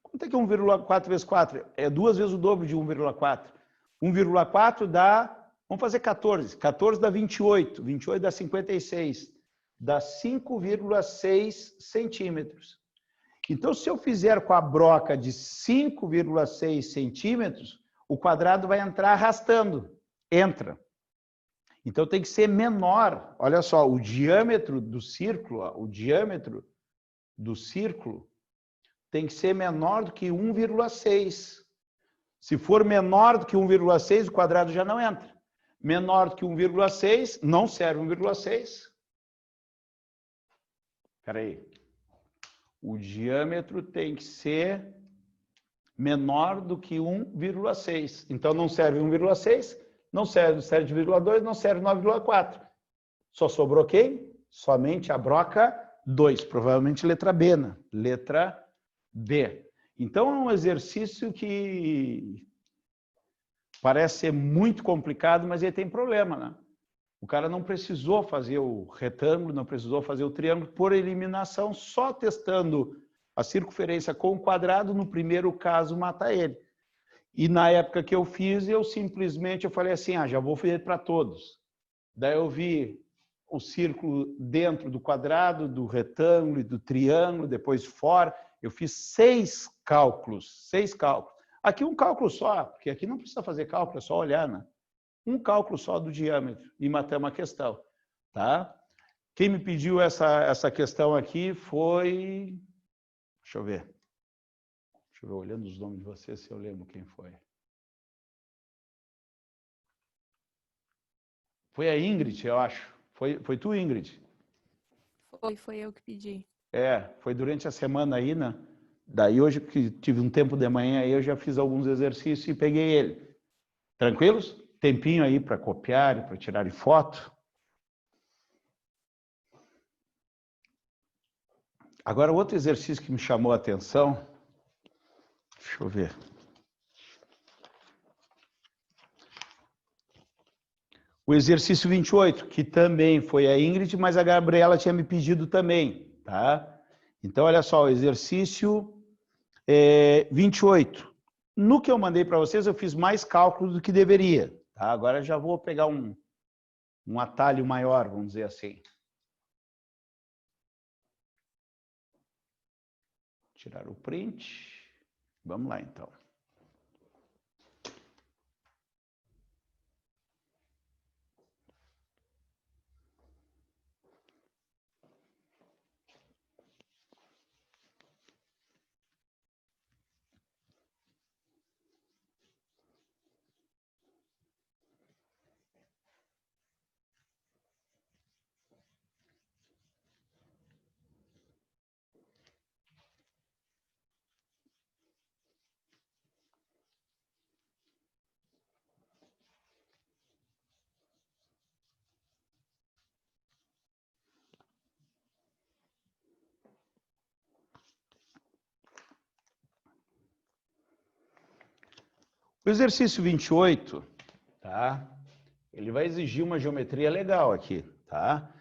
Quanto é que é 1,4 vezes 4? É 2 vezes o dobro de 1,4. 1,4 dá... Vamos fazer 14. 14 dá 28. 28 dá 56. Dá 5,6 centímetros. Então, se eu fizer com a broca de 5,6 centímetros, o quadrado vai entrar arrastando. Entra. Então, tem que ser menor. Olha só, o diâmetro do círculo, o diâmetro do círculo tem que ser menor do que 1,6. Se for menor do que 1,6, o quadrado já não entra. Menor do que 1,6, não serve 1,6. Espera aí. O diâmetro tem que ser menor do que 1,6. Então, não serve 1,6, não serve 7,2, não serve 9,4. Só sobrou quem? Somente a broca 2. Provavelmente letra B, né? Letra B. Então, é um exercício que parece ser muito complicado, mas ele tem problema, né? O cara não precisou fazer o retângulo, não precisou fazer o triângulo por eliminação, só testando a circunferência com o quadrado, no primeiro caso, mata ele. E na época que eu fiz, eu falei assim, já vou fazer para todos. Daí eu vi o círculo dentro do quadrado, do retângulo e do triângulo, depois fora. Eu fiz 6 cálculos, 6 cálculos. Aqui um cálculo só, porque aqui não precisa fazer cálculo, é só olhar, né? Um cálculo só do diâmetro e matamos a questão, tá? Quem me pediu essa questão aqui foi... Deixa eu ver, olhando os nomes de vocês, se eu lembro quem foi. Foi a Ingrid, eu acho. Foi tu, Ingrid? Foi eu que pedi. Foi durante a semana aí, né? Daí hoje que tive um tempo de manhã aí, eu já fiz alguns exercícios e peguei ele. Tranquilos? Tempinho aí para copiar, para tirar foto. Agora, outro exercício que me chamou a atenção, deixa eu ver. O exercício 28, que também foi a Ingrid, mas a Gabriela tinha me pedido também, tá? Então, olha só, o exercício 28. No que eu mandei para vocês, eu fiz mais cálculos do que deveria, tá? Agora já vou pegar um atalho maior, vamos dizer assim. Tirar o print. Vamos lá, então. O exercício 28, tá? Ele vai exigir uma geometria legal aqui, tá?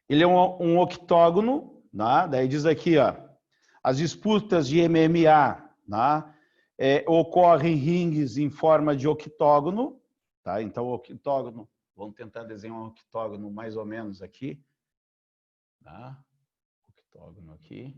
Ele é um octógono, tá? Daí diz aqui, ó, as disputas de MMA, tá? Ocorrem em rings em forma de octógono, tá? Então, o octógono, vamos tentar desenhar um octógono mais ou menos aqui, tá? Octógono aqui.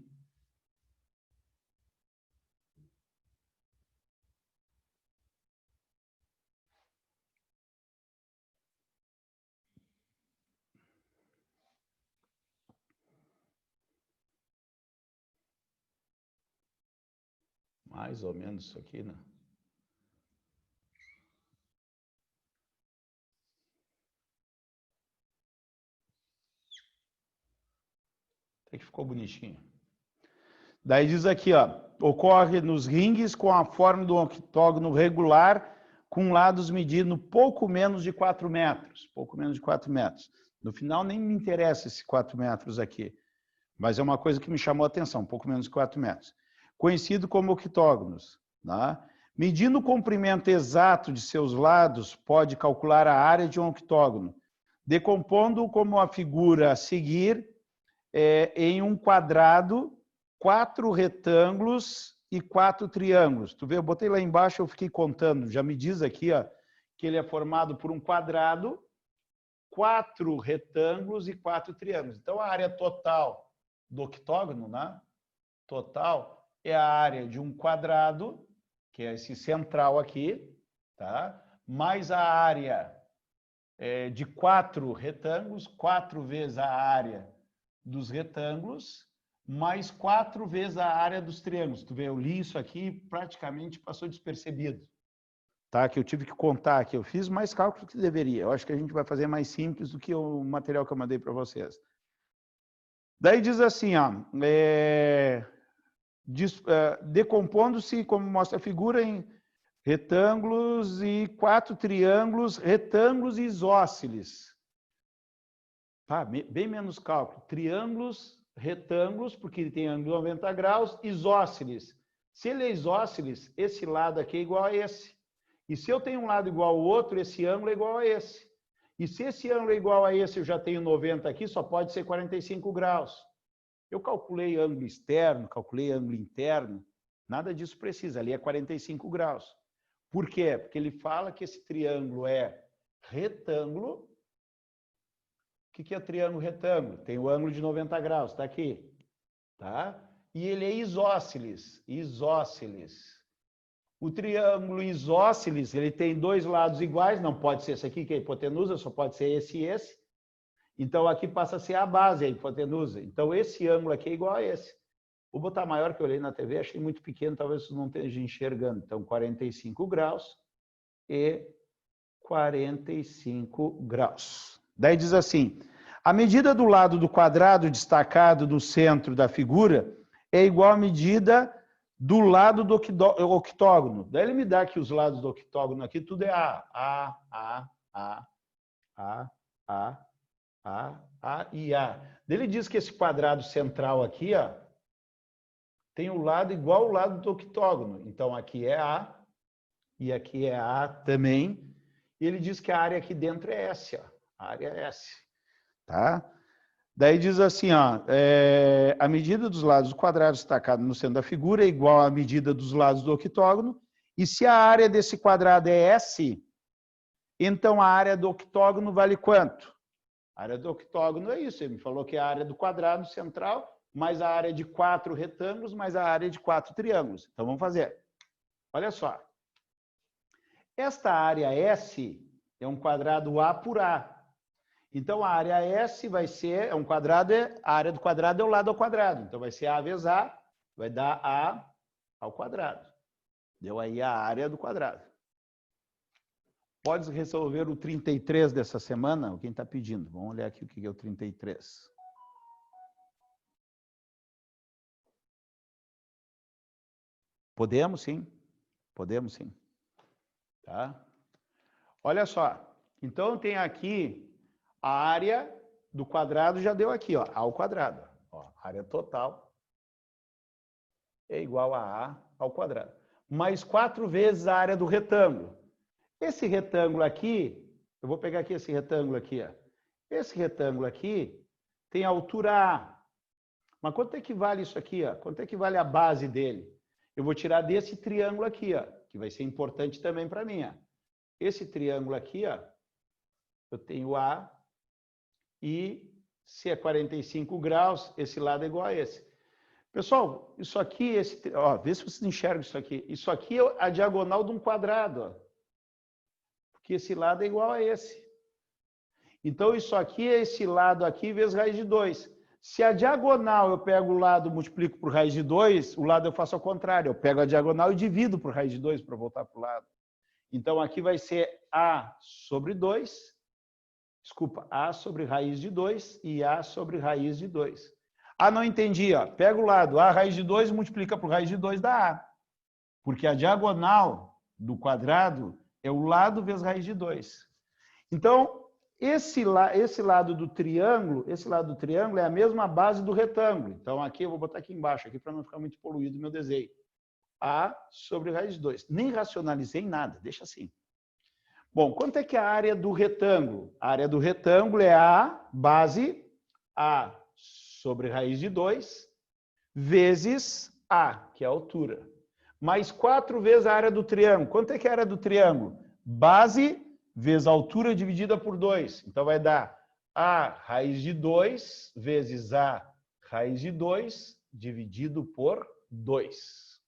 Mais ou menos isso aqui, né? É que ficou bonitinho. Daí diz aqui, ó, ocorre nos ringues com a forma do octógono regular, com lados medindo pouco menos de 4 metros. Pouco menos de 4 metros. No final, nem me interessa esses 4 metros aqui. Mas é uma coisa que me chamou a atenção, pouco menos de 4 metros. Conhecido como octógonos. Tá? Medindo o comprimento exato de seus lados, pode calcular a área de um octógono, decompondo como a figura a seguir em um quadrado, 4 retângulos e 4 triângulos. Tu vê, eu botei lá embaixo, eu fiquei contando. Já me diz aqui, ó, que ele é formado por um quadrado, 4 retângulos e 4 triângulos. Então, a área total do octógono, né? Total é a área de um quadrado, que é esse central aqui, tá? Mais a área de 4 retângulos, 4 vezes a área dos retângulos, mais 4 vezes a área dos triângulos. Tu vê, eu li isso aqui e praticamente passou despercebido. Tá? Que eu tive que contar aqui. Eu fiz mais cálculos que deveria. Eu acho que a gente vai fazer mais simples do que o material que eu mandei para vocês. Daí diz assim, ó, decompondo-se, como mostra a figura, em retângulos e 4 triângulos, retângulos e isósceles. Tá? Bem menos cálculo. Triângulos, retângulos, porque ele tem ângulo de 90 graus, isósceles. Se ele é isósceles, esse lado aqui é igual a esse. E se eu tenho um lado igual ao outro, esse ângulo é igual a esse. E se esse ângulo é igual a esse, eu já tenho 90 aqui, só pode ser 45 graus. Eu calculei ângulo externo, calculei ângulo interno, nada disso precisa, ali é 45 graus. Por quê? Porque ele fala que esse triângulo é retângulo. O que é triângulo retângulo? Tem o ângulo de 90 graus, está aqui. Tá? E ele é isósceles. Isósceles. O triângulo isósceles, ele tem 2 lados iguais, não pode ser esse aqui, que é a hipotenusa, só pode ser esse e esse. Então, aqui passa a ser a base, a hipotenusa. Então, esse ângulo aqui é igual a esse. Vou botar maior, que eu olhei na TV, achei muito pequeno, talvez você não esteja enxergando. Então, 45 graus e 45 graus. Daí diz assim, a medida do lado do quadrado destacado do centro da figura é igual à medida do lado do octógono. Daí ele me dá que os lados do octógono aqui, tudo é A e A. Daí ele diz que esse quadrado central aqui, ó, tem um lado igual ao lado do octógono. Então, aqui é A e aqui é A também. E ele diz que a área aqui dentro é S, ó. A área é S. Tá? Daí diz assim, ó, a medida dos lados do quadrado destacado no centro da figura é igual à medida dos lados do octógono. E se a área desse quadrado é S, então a área do octógono vale quanto? A área do octógono é isso. Ele me falou que é a área do quadrado central, mais a área de 4 retângulos, mais a área de 4 triângulos. Então, vamos fazer. Olha só. Esta área S é um quadrado A por A. Então, a área S vai ser, é um quadrado, a área do quadrado é o lado ao quadrado. Então, vai ser A vezes A, vai dar A ao quadrado. Deu aí a área do quadrado. Pode resolver o 33 dessa semana? Quem está pedindo? Vamos olhar aqui o que é o 33. Podemos, sim. Podemos, sim. Tá? Olha só. Então, tem aqui a área do quadrado, já deu aqui, ó, A ao quadrado. Ó, área total é igual a A ao quadrado. Mais 4 vezes a área do retângulo. Esse retângulo aqui, eu vou pegar aqui esse retângulo aqui, ó. Esse retângulo aqui tem a altura A. Mas quanto é que vale isso aqui, ó? Quanto é que vale a base dele? Eu vou tirar desse triângulo aqui, ó, que vai ser importante também para mim, ó. Esse triângulo aqui, ó, eu tenho A e se é 45 graus, esse lado é igual a esse. Pessoal, isso aqui, ó, vê se vocês enxergam isso aqui. Isso aqui é a diagonal de um quadrado, ó. Porque esse lado é igual a esse. Então, isso aqui é esse lado aqui vezes raiz de 2. Se a diagonal eu pego o lado, multiplico por raiz de 2, o lado eu faço ao contrário. Eu pego a diagonal e divido por raiz de 2 para voltar para o lado. Então, aqui vai ser A sobre 2. Desculpa, A sobre raiz de 2 e A sobre raiz de 2. Ah, não entendi. Ó. Pega o lado A raiz de 2 e multiplica por raiz de 2 da A. Porque a diagonal do quadrado é o lado vezes raiz de 2. Então, esse lado do triângulo é a mesma base do retângulo. Então, aqui eu vou botar aqui embaixo, aqui para não ficar muito poluído o meu desenho. A sobre raiz de 2. Nem racionalizei nada, deixa assim. Bom, quanto é que é a área do retângulo? A área do retângulo é a base A sobre raiz de 2 vezes A, que é a altura. Mais 4 vezes a área do triângulo. Quanto é que é a área do triângulo? Base vezes a altura dividida por 2. Então, vai dar A raiz de 2 vezes A raiz de 2 dividido por 2.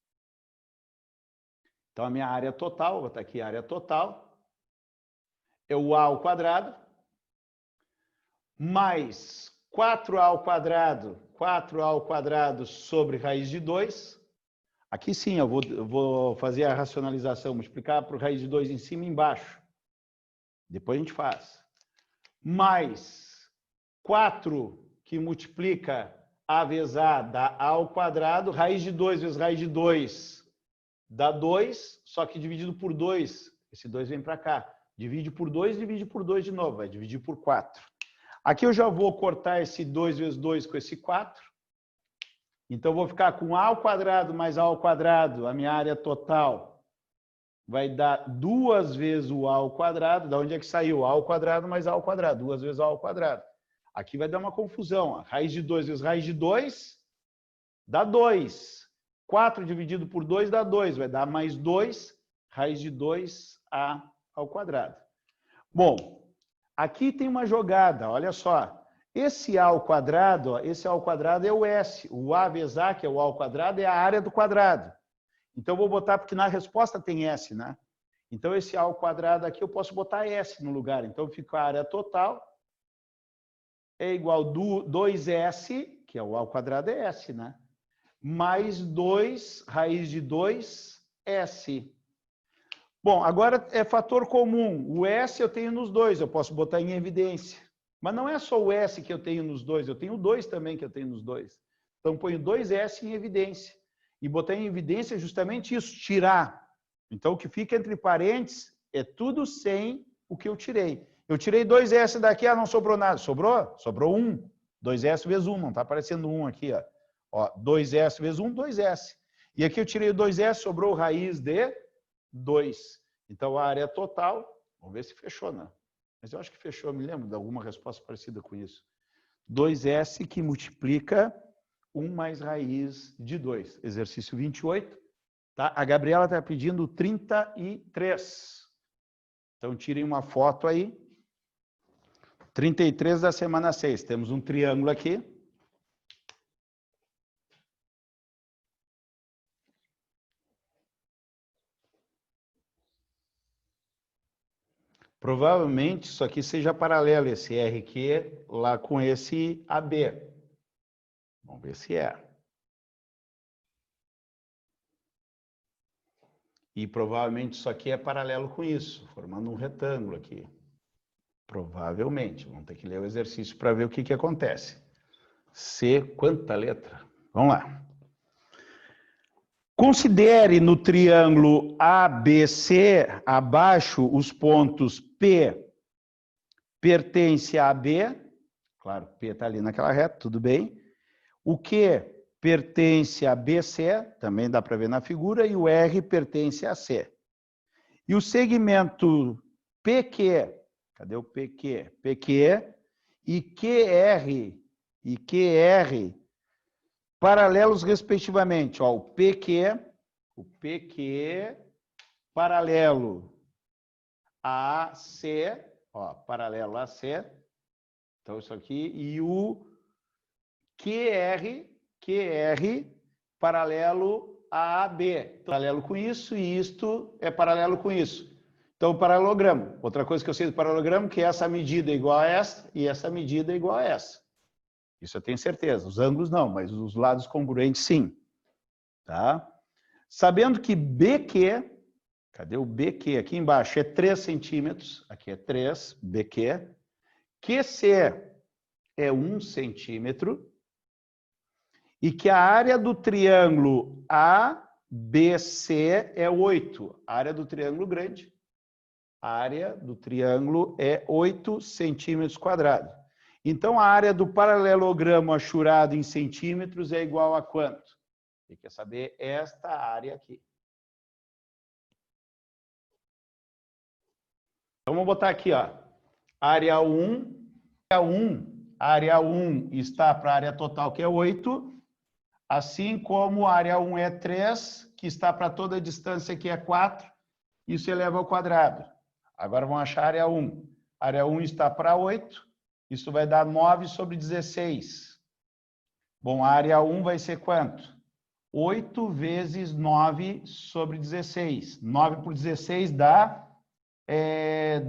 Então, a minha área total, vou botar aqui a área total, é o A ao quadrado, mais 4A ao quadrado sobre raiz de 2. Aqui sim, eu vou fazer a racionalização, multiplicar por raiz de 2 em cima e embaixo. Depois a gente faz. Mais 4, que multiplica A vezes A, dá A ao quadrado. Raiz de 2 vezes raiz de 2 dá 2, só que dividido por 2. Esse 2 vem para cá. Divide por 2 de novo. Vai dividir por 4. Aqui eu já vou cortar esse 2 vezes 2 com esse 4. Então, eu vou ficar com A ao quadrado mais A ao quadrado. A minha área total vai dar 2 vezes o A ao quadrado. Da onde é que saiu? A ao quadrado mais A ao quadrado. 2 vezes A ao quadrado. Aqui vai dar uma confusão. Ó. Raiz de 2 vezes raiz de 2 dá 2. 4 dividido por 2 dá 2. Vai dar mais 2. Raiz de 2A ao quadrado. Bom, aqui tem uma jogada. Olha só. Esse A ao quadrado é o S. O A vezes A, que é o A ao quadrado, é a área do quadrado. Então, eu vou botar, porque na resposta tem S, né? Então, esse A ao quadrado aqui, eu posso botar S no lugar. Então, fica a área total é igual a 2S, que é o A ao quadrado é S, né? Mais 2 raiz de 2S. Bom, agora é fator comum. O S eu tenho nos dois, eu posso botar em evidência. Mas não é só o S que eu tenho nos dois, eu tenho o 2 também que eu tenho nos dois. Então, ponho 2S em evidência. E botar em evidência justamente isso, tirar. Então, o que fica entre parênteses é tudo sem o que eu tirei. Eu tirei 2S daqui, não sobrou nada. Sobrou? Sobrou 1. 2S vezes 1, não está aparecendo 1 aqui. Ó, 2S vezes 1, 2S. E aqui eu tirei o 2S, sobrou raiz de 2. Então, a área total, vamos ver se fechou, né? Mas eu acho que fechou, eu me lembro de alguma resposta parecida com isso. 2S que multiplica 1 mais raiz de 2. Exercício 28. Tá? A Gabriela está pedindo 33. Então, tirem uma foto aí. 33 da semana 6. Temos um triângulo aqui. Provavelmente isso aqui seja paralelo, esse RQ lá com esse AB. Vamos ver se é. E provavelmente isso aqui é paralelo com isso, formando um retângulo aqui. Provavelmente. Vamos ter que ler o exercício para ver o que acontece. C, quanta letra? Vamos lá. Considere no triângulo ABC abaixo os pontos P pertence a AB. Claro, P está ali naquela reta, tudo bem. O Q pertence a BC, também dá para ver na figura, e o R pertence a C. E o segmento PQ, cadê o PQ? PQ e QR paralelos respectivamente. Ó, o PQ paralelo a AC, ó, paralelo a C. Então, isso aqui. E o QR paralelo a AB. Paralelo com isso e isto é paralelo com isso. Então, o paralelogramo. Outra coisa que eu sei do paralelogramo é que essa medida é igual a essa e essa medida é igual a essa. Isso eu tenho certeza. Os ângulos não, mas os lados congruentes sim. Tá? Sabendo que BQ, cadê o BQ? Aqui embaixo é 3 centímetros, aqui é 3, BQ. QC é 1 centímetro. e que a área do triângulo ABC é 8. A área do triângulo grande. A área do triângulo é 8 centímetros quadrados. Então, a área do paralelogramo achurado em centímetros é igual a quanto? Você quer saber esta área aqui. Então, vamos botar aqui, ó. Área 1. Área 1 está para a área total, que é 8. Assim como a área 1 é 3, que está para toda a distância, que é 4. Isso eleva ao quadrado. Agora vamos achar a área 1. A área 1 está para 8. Isso vai dar 9 sobre 16. Bom, a área 1 vai ser quanto? 8 vezes 9 sobre 16. 9 por 16 dá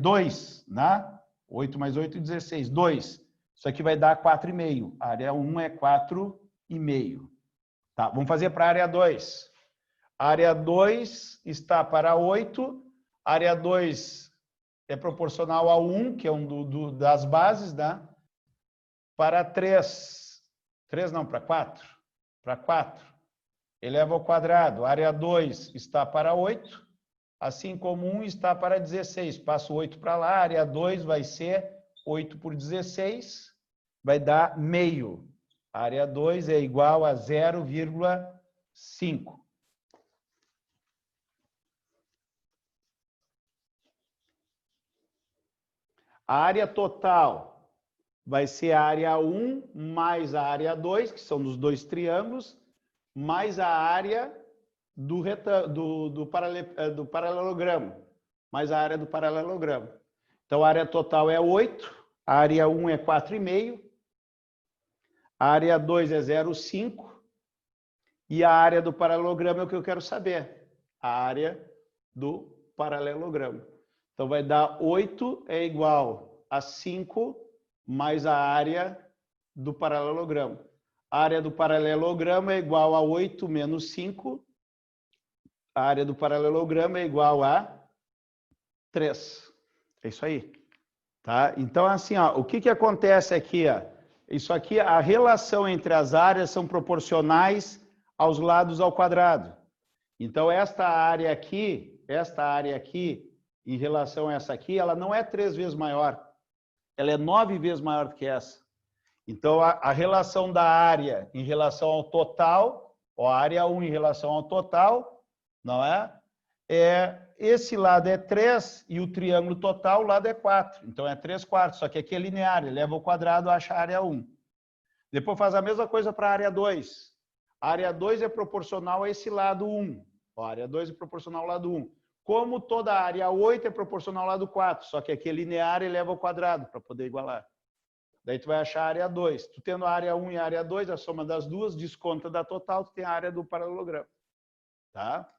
2, né? 8 mais 8, 16. 2. Isso aqui vai dar 4,5. A área 1 é 4,5. Tá, vamos fazer para a área 2. A área 2 está para 8. A área 2 é proporcional a 1, que é das bases, né? Para 3. 3 não, para 4. Para 4. Eleva ao quadrado. A área 2 está para 8. Assim como 1 está para 16. Passo 8 para lá. A área 2 vai ser 8 por 16. Vai dar meio. A área 2 é igual a 0,5. A área total vai ser a área 1 mais a área 2, que são dos dois triângulos, mais a área do paralelogramo, mais a área do paralelogramo. Então, a área total é 8, a área 1 é 4,5, a área 2 é 0,5 e a área do paralelogramo é o que eu quero saber, a área do paralelogramo. Então, vai dar 8 é igual a 5 mais a área do paralelogramo. A área do paralelogramo é igual a 8 menos 5. A área do paralelogramo é igual a 3. É isso aí. Tá? Então, assim, ó, o que acontece aqui? Ó? Isso aqui, a relação entre as áreas são proporcionais aos lados ao quadrado. Então, esta área aqui, em relação a essa aqui, ela não é 3 vezes maior. Ela é 9 vezes maior do que essa. Então, a relação da área em relação ao total, ó, a área 1 em relação ao total, não é? Esse lado é 3 e o triângulo total, o lado é 4. Então, é 3/4, só que aqui é linear, ele leva ao quadrado, acha a área 1. Depois faz a mesma coisa para a área 2. A área 2 é proporcional a esse lado 1. Ó, a área 2 é proporcional ao lado 1. Como toda a área 8 é proporcional ao lado 4, só que aqui é linear e leva ao quadrado, para poder igualar. Daí tu vai achar a área 2. Tu tendo a área 1 e a área 2, a soma das duas, desconta da total, tu tem a área do paralelogramo. Tá?